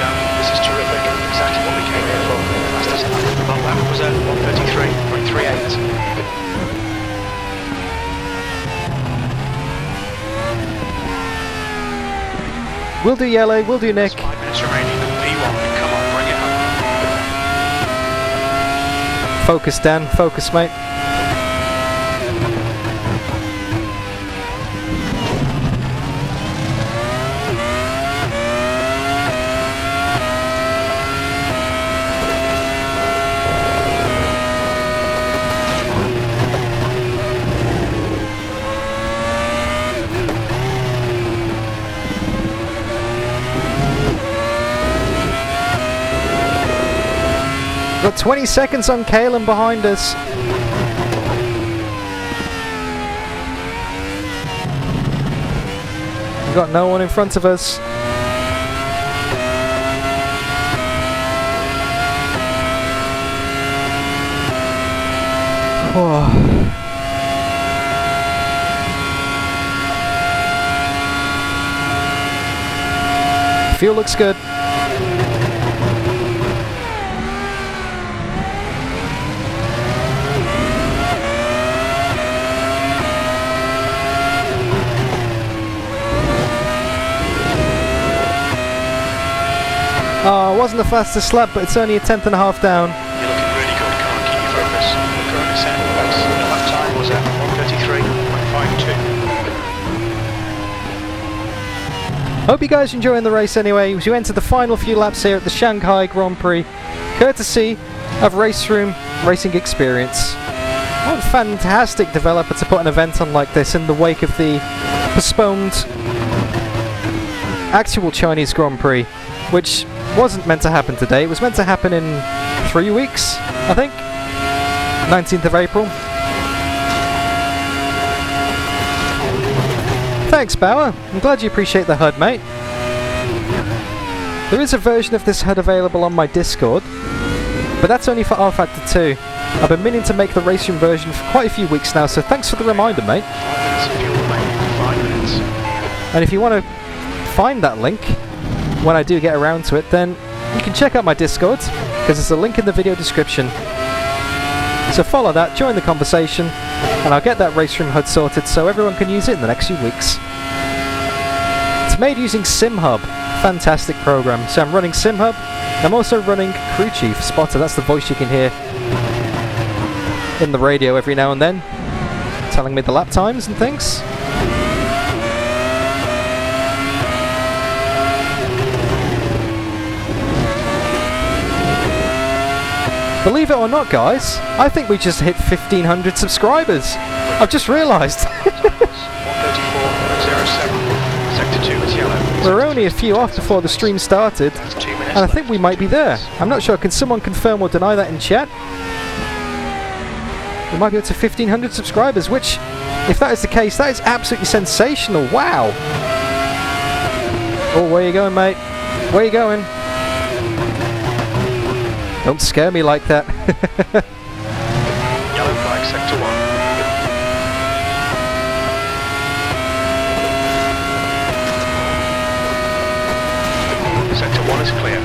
Dan. This is terrific. Exactly what we came here for. Fastest lap. Our lap was at 1:33.38. We'll do yellow, we'll do Nick. 5 minutes remaining. P1, come on, bring it home. Focus, Dan, focus, mate. Got 20 seconds on Kalen behind us. We've got no one in front of us. Whoa. Fuel looks good. Oh, it wasn't the fastest lap, but it's only a 10th and a half down. You're looking really good. Come on, keep your focus. We're currently setting the pace. The lap time was at 1:33.52. Hope you guys are enjoying the race anyway. As you enter the final few laps here at the Shanghai Grand Prix, courtesy of RaceRoom Racing Experience. What a fantastic developer to put an event on like this in the wake of the postponed actual Chinese Grand Prix, which wasn't meant to happen today. It was meant to happen in 3 weeks, I think. 19th of April. Thanks, Bauer. I'm glad you appreciate the HUD, mate. There is a version of this HUD available on my Discord, but that's only for R Factor 2. I've been meaning to make the RaceRoom version for quite a few weeks now, so thanks for the reminder, mate. 5 minutes of fuel remaining. 5 minutes. And if you want to find that link when I do get around to it, then you can check out my Discord, because there's a link in the video description. So follow that, join the conversation, and I'll get that RaceRoom HUD sorted so everyone can use it in the next few weeks. It's made using SimHub, fantastic program. So I'm running SimHub, and I'm also running Crew Chief Spotter. That's the voice you can hear in the radio every now and then, telling me the lap times and things. Believe it or not, guys, I think we just hit 1,500 subscribers. I've just realised. 1:34.07. We're only a few off before the stream started, That's 2 minutes and I think left. we might be there. I'm not sure. Can someone confirm or deny that in chat? We might be up to 1,500 subscribers, which, if that is the case, that is absolutely sensational. Wow. Oh, where you going, mate? Where you going? Don't scare me like that. Yellow flag, sector 1. Sector 1 is clear.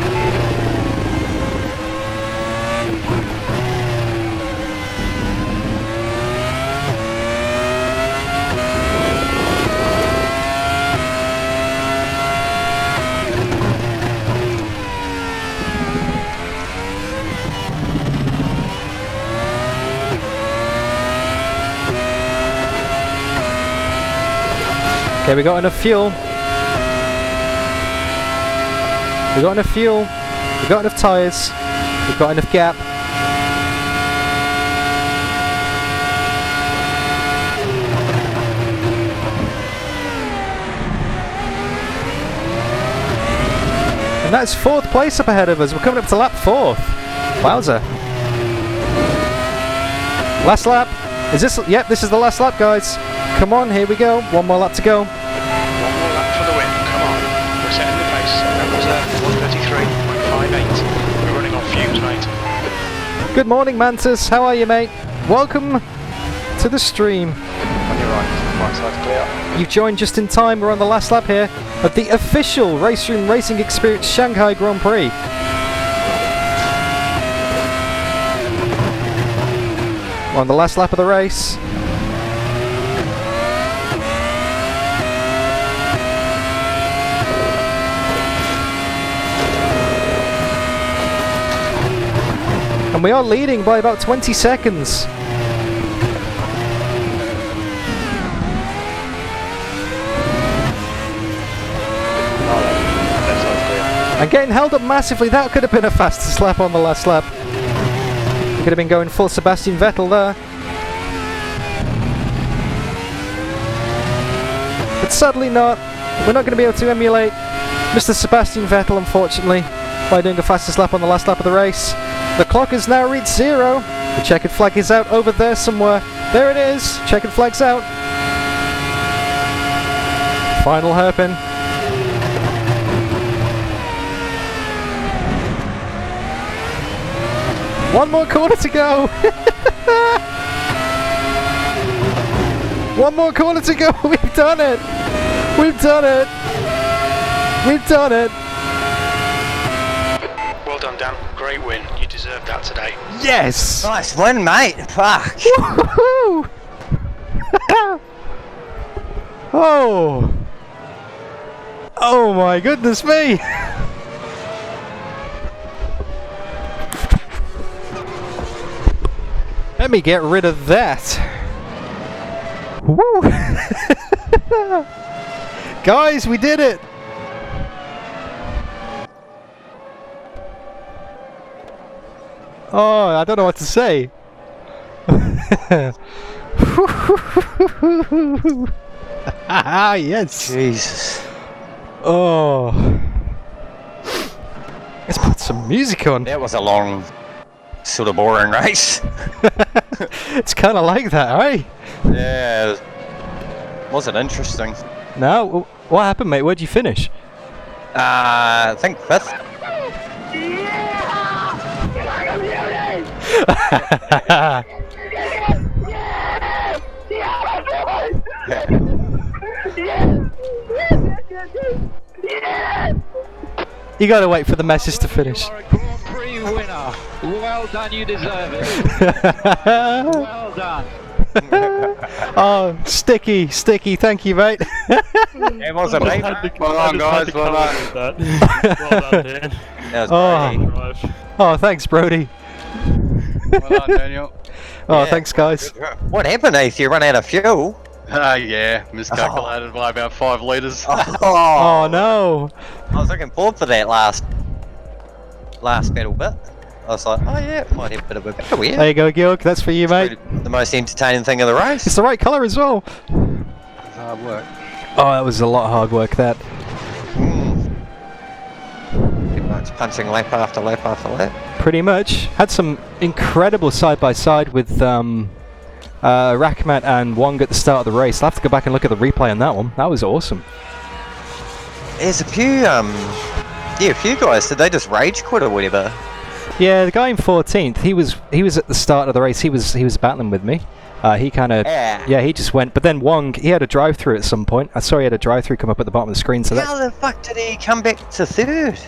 Okay, we got enough fuel. We got enough fuel. We got enough tyres. We've got enough gap. And that's 4th place up ahead of us. We're coming up to lap 4th. Wowza. Last lap. Is this? Yep, this is the last lap, guys. Come on, here we go. One more lap to go. One more lap for the win. Come on. We're setting the pace. That was 133.58. We're running on fumes, mate. Good morning, Mantis. How are you, mate? Welcome to the stream. On your right side's clear. You've joined just in time. We're on the last lap here of the official RaceRoom Racing Experience Shanghai Grand Prix. We're on the last lap of the race. And we are leading by about 20 seconds. And getting held up massively. That could have been a fastest lap on the last lap. We could have been going full Sebastian Vettel there. But sadly not. We're not going to be able to emulate Mr. Sebastian Vettel, unfortunately, by doing the fastest lap on the last lap of the race. The clock has now reached 0. The checkered flag is out over there somewhere. There it is. Checkered flag's out. Final hairpin. One more corner to go. One more corner to go. We've done it. We've done it. We've done it. Well done, Dan. Great win. You deserved that today. Yes. Nice win, mate. Fuck. Woohoo! Oh. Oh my goodness me. Let me get rid of that. Woo! Guys, we did it! Oh, I don't know what to say. Yes! Jesus. Oh. Let's put some music on. That was a long, sort of boring race. It's kind of like that, right? Yeah. Wasn't interesting. No? What happened, mate? Where'd you finish? I think 5th. You gotta wait for the message to finish. You're a Grand Prix winner. Well done, you deserve it. Well done. Oh, sticky, thank you, mate. It wasn't me. Well done, guys. Well done. Well done, Dan. That was Oh. great. Oh, thanks, Brody. Well done, Daniel. Oh, Yeah. thanks, guys. What happened, Heath? You ran out of fuel? Yeah, miscalculated by about 5 litres. Oh, no. I was looking forward for that last battle bit. I was like, oh yeah, might have a bit of a battle here. There you go, Georg. That's for you, mate. The most entertaining thing of the race. It's the right colour as well. Hard work. Oh, that was a lot of hard work, that. Just punching lap after lap after lap. Pretty much. Had some incredible side-by-side with Rakhmat and Wong at the start of the race. I'll have to go back and look at the replay on that one. That was awesome. There's a few, a few guys. Did they just rage quit or whatever? Yeah, the guy in 14th, he was at the start of the race. He was battling with me. He kind of, he just went. But then Wong, he had a drive-through at some point. I saw he had a drive-through come up at the bottom of the screen. So how the fuck did he come back to third?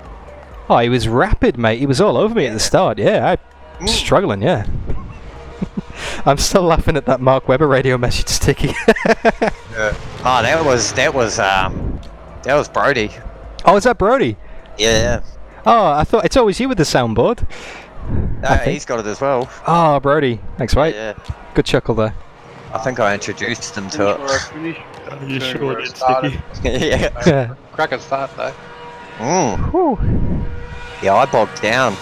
Oh, he was rapid, mate. He was all over me at the start. Yeah, I'm struggling. Yeah. I'm still laughing at that Mark Webber radio message, Sticky. Oh, that was Brody. Oh, is that Brody? Yeah. Oh, I thought it's always you with the soundboard. He's got it as well. Oh, Brody. Thanks, mate. Yeah. Good chuckle there. I think I introduced him to it. You sure did, Sticky. Yeah. Cracker start though. Whew. Yeah, I bogged down.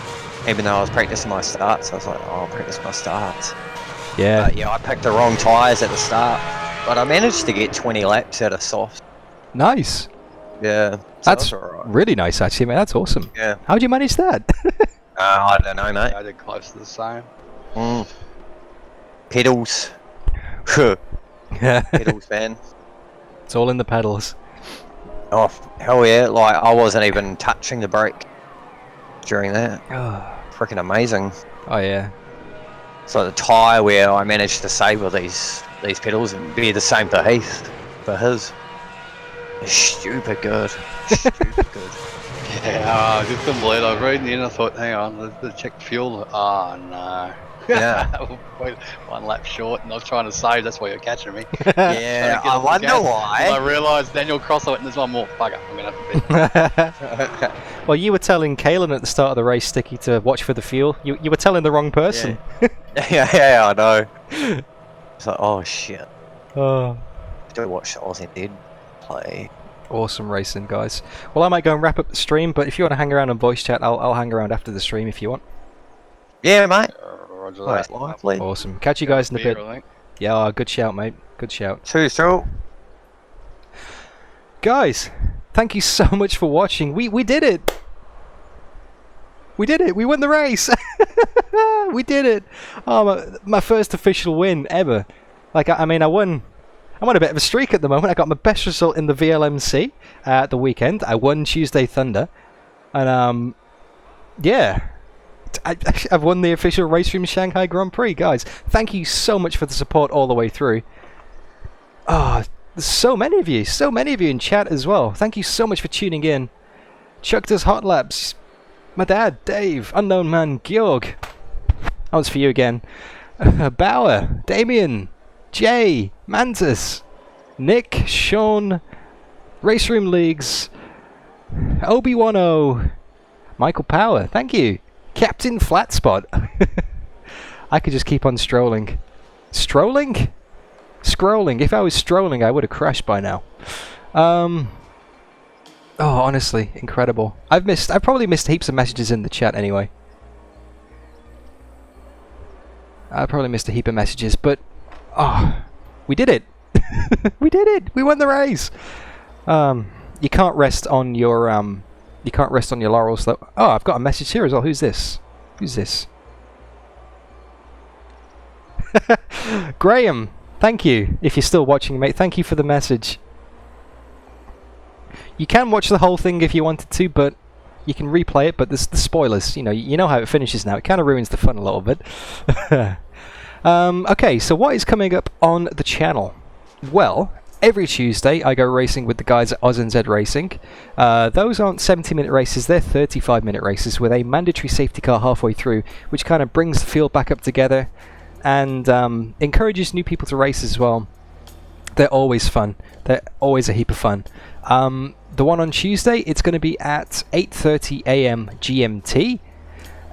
Even though I was practicing my starts, I was like, I'll practice my starts. Yeah. But yeah, I picked the wrong tyres at the start. But I managed to get 20 laps out of soft. Nice. Yeah. That's alright. really nice, actually, mate. That's awesome. Yeah. How'd you manage that? I don't know, mate. I did close to the same. Pedals. Yeah. Pedals, man. It's all in the pedals. Oh, hell yeah. Like, I wasn't even touching the brake during that. Freaking amazing. Oh, yeah. So the tyre where I managed to save with these pedals and be the same for Heath, for his. It's stupid good. Stupid good. Yeah, I just couldn't believe it. I was reading the end, I thought, hang on, let's check the fuel. Oh no. Yeah. Wait, 1 lap short, and I was trying to save, that's why you're catching me. Yeah, I wonder why. I realised Daniel Cross went, and there's one more. Fuck it, I'm going to have to be. Well, you were telling Kalen at the start of the race, Sticky, to watch for the fuel. You were telling the wrong person. Yeah, I know. It's like, oh shit. Oh. Do watch the AUS-NZ play. Awesome racing, guys. Well, I might go and wrap up the stream, but if you want to hang around on voice chat, I'll hang around after the stream if you want. Yeah, mate. Roger Oh, that's that. lively. Awesome. Catch you guys in a bit. I think. Yeah, good shout, mate. Good shout. Cheers, Joe. Guys, thank you so much for watching. We did it. We did it. We won the race. We did it. Oh, my first official win ever. Like, I mean, I'm on a bit of a streak at the moment. I got my best result in the VLMC at the weekend. I won Tuesday Thunder. And, yeah. I've won the official RaceRoom Shanghai Grand Prix, guys. Thank you so much for the support all the way through. Oh, there's so many of you in chat as well. Thank you so much for tuning in. Chuck does hot laps. My dad, Dave, Unknown Man, Georg. That one's for you again. Bauer, Damien, Jay, Mantis, Nick, Sean, RaceRoom Leagues, Obi-Wan-O, Michael Power, thank you. Captain Flatspot. I could just keep on strolling. Strolling? Scrolling. If I was strolling, I would have crashed by now. Oh, honestly, incredible. I've probably missed heaps of messages in the chat anyway. I probably missed a heap of messages, but we did it. We did it. We won the race. You can't rest on your laurels though. Oh, I've got a message here as well. Who's this? Who's this? Graham, thank you. If you're still watching, mate, thank you for the message. You can watch the whole thing if you wanted to, but you can replay it. But there's the spoilers. You know how it finishes now. It kind of ruins the fun a little bit. Okay, so what is coming up on the channel? Well, every Tuesday I go racing with the guys at AUS-NZ Racing. Those aren't 70-minute races, they're 35-minute races with a mandatory safety car halfway through, which kind of brings the field back up together and encourages new people to race as well. They're always fun. They're always a heap of fun. The one on Tuesday, it's going to be at 8:30 AM GMT.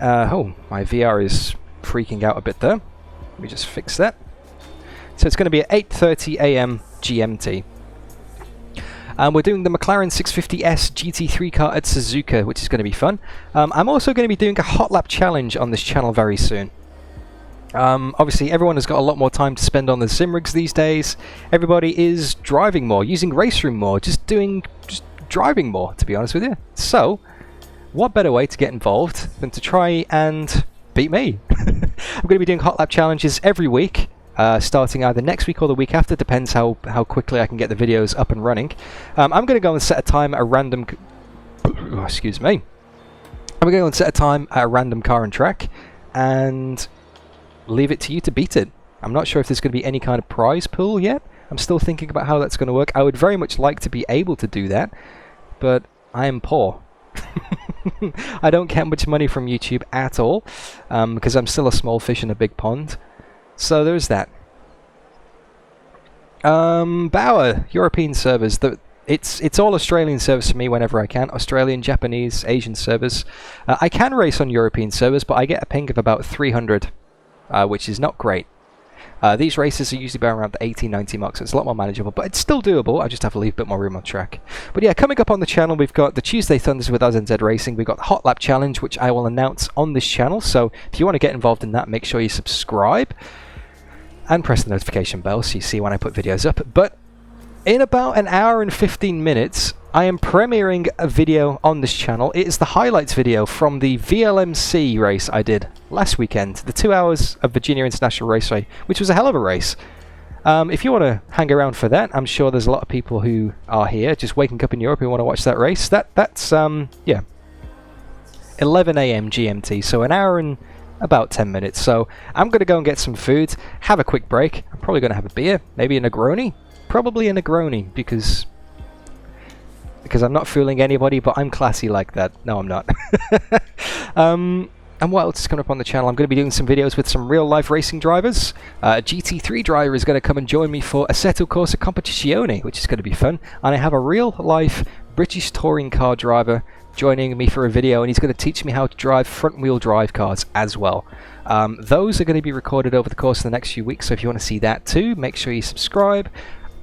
Oh, my VR is freaking out a bit there. Let me just fix that. So it's going to be at 8:30 AM GMT. We're doing the McLaren 650S GT3 car at Suzuka, which is going to be fun. I'm also going to be doing a hot lap challenge on this channel very soon. Obviously, everyone has got a lot more time to spend on the sim rigs these days. Everybody is driving more, using RaceRoom more, just driving more, to be honest with you. So, what better way to get involved than to try and beat me? I'm going to be doing hot lap challenges every week, starting either next week or the week after, depends how quickly I can get the videos up and running. I'm going to go and set a time at a random... Oh, excuse me. I'm going to go and set a time at a random car and track and leave it to you to beat it. I'm not sure if there's going to be any kind of prize pool yet. I'm still thinking about how that's going to work. I would very much like to be able to do that, but I am poor. I don't get much money from YouTube at all, because I'm still a small fish in a big pond. So there's that. Bauer, European servers. It's all Australian servers for me whenever I can. Australian, Japanese, Asian servers. I can race on European servers, but I get a ping of about 300, which is not great. These races are usually around the 18-90 mark, so it's a lot more manageable, but it's still doable. I just have to leave a bit more room on track. But yeah, coming up on the channel, we've got the Tuesday Thunders with AUS-NZ Racing. We've got the Hot Lap Challenge, which I will announce on this channel, so if you want to get involved in that, make sure you subscribe and press the notification bell so you see when I put videos up. But in about an hour and 15 minutes, I am premiering a video on this channel. It is the highlights video from the VLMC race I did last weekend, the 2 hours of Virginia International Raceway, which was a hell of a race. If you want to hang around for that, I'm sure there's a lot of people who are here just waking up in Europe who want to watch that race. That's 11 AM GMT, so an hour and about 10 minutes. So I'm going to go and get some food, have a quick break. I'm probably going to have a beer, maybe a Negroni. Probably a Negroni, because I'm not fooling anybody, but I'm classy like that. No, I'm not. And what else is coming up on the channel? I'm going to be doing some videos with some real-life racing drivers. A GT3 driver is going to come and join me for Assetto Corsa Competizione, which is going to be fun. And I have a real-life British touring car driver joining me for a video, and he's going to teach me how to drive front-wheel drive cars as well. Those are going to be recorded over the course of the next few weeks, so if you want to see that too, make sure you subscribe.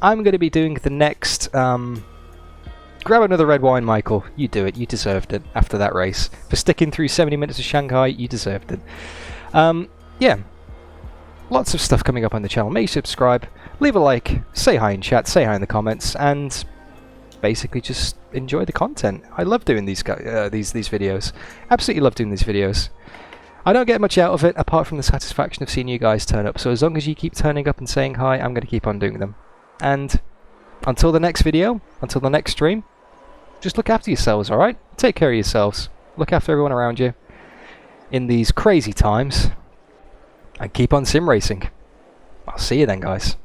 I'm going to be doing the next... grab another red wine, Michael. You do it. You deserved it after that race. For sticking through 70 minutes of Shanghai, you deserved it. Yeah. Lots of stuff coming up on the channel. Make sure to subscribe, leave a like, say hi in chat, say hi in the comments, and basically just enjoy the content. I love doing these videos. Absolutely love doing these videos. I don't get much out of it apart from the satisfaction of seeing you guys turn up. So as long as you keep turning up and saying hi, I'm going to keep on doing them. And until the next video, until the next stream, just look after yourselves, alright? Take care of yourselves. Look after everyone around you in these crazy times. And keep on sim racing. I'll see you then, guys.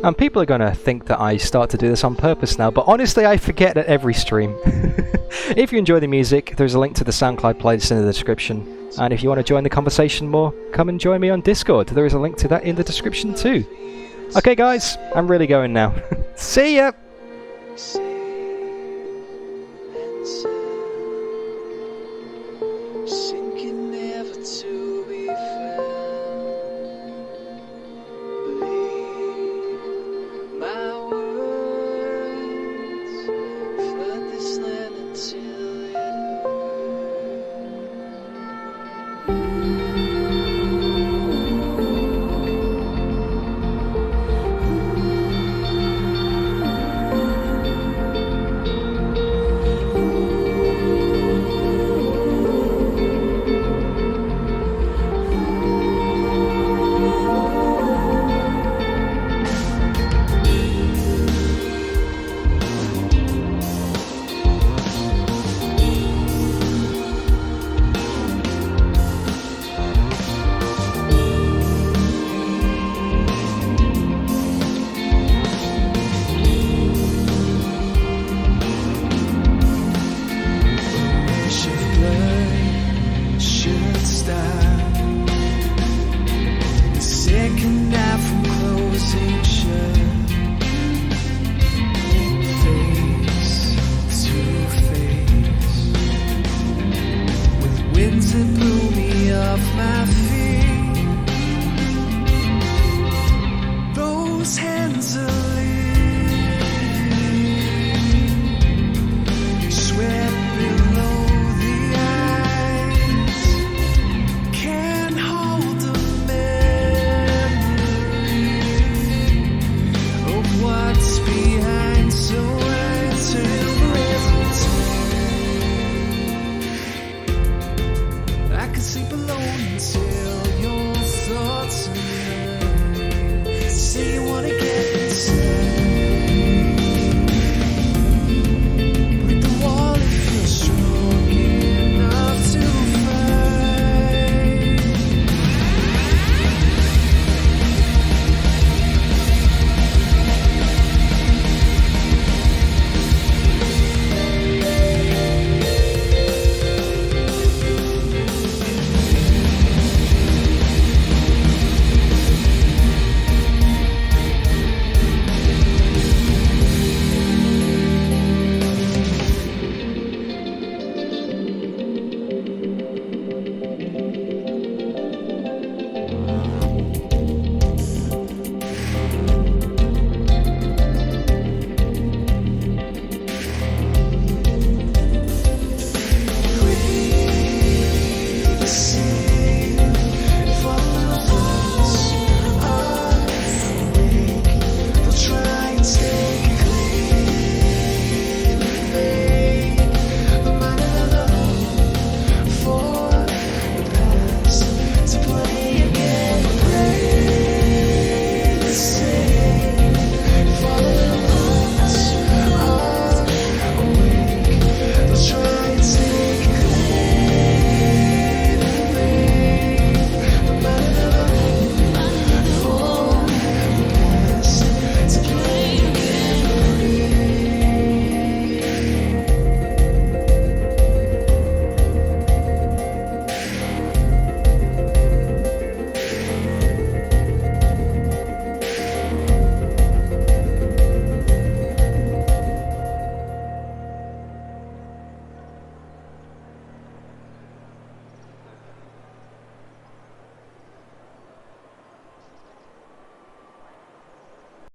And people are going to think that I start to do this on purpose now, but honestly I forget at every stream. If you enjoy the music, there's a link to the SoundCloud playlist in the description. And if you want to join the conversation more, come and join me on Discord. There is a link to that in the description too. Okay guys, I'm really going now. See ya!